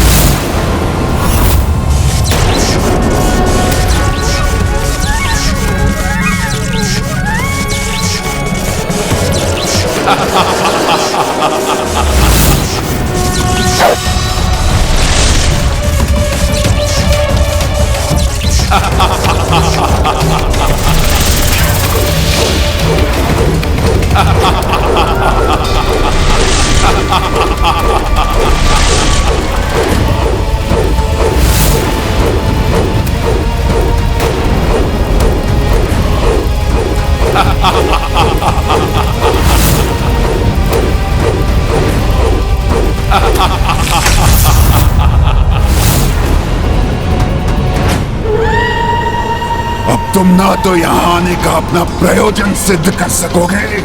तुम ना तो यहाँ आने का अपना प्रयोजन सिद्ध कर सकोगे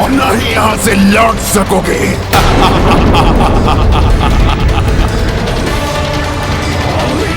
और ना ही यहाँ से लौट सकोगे।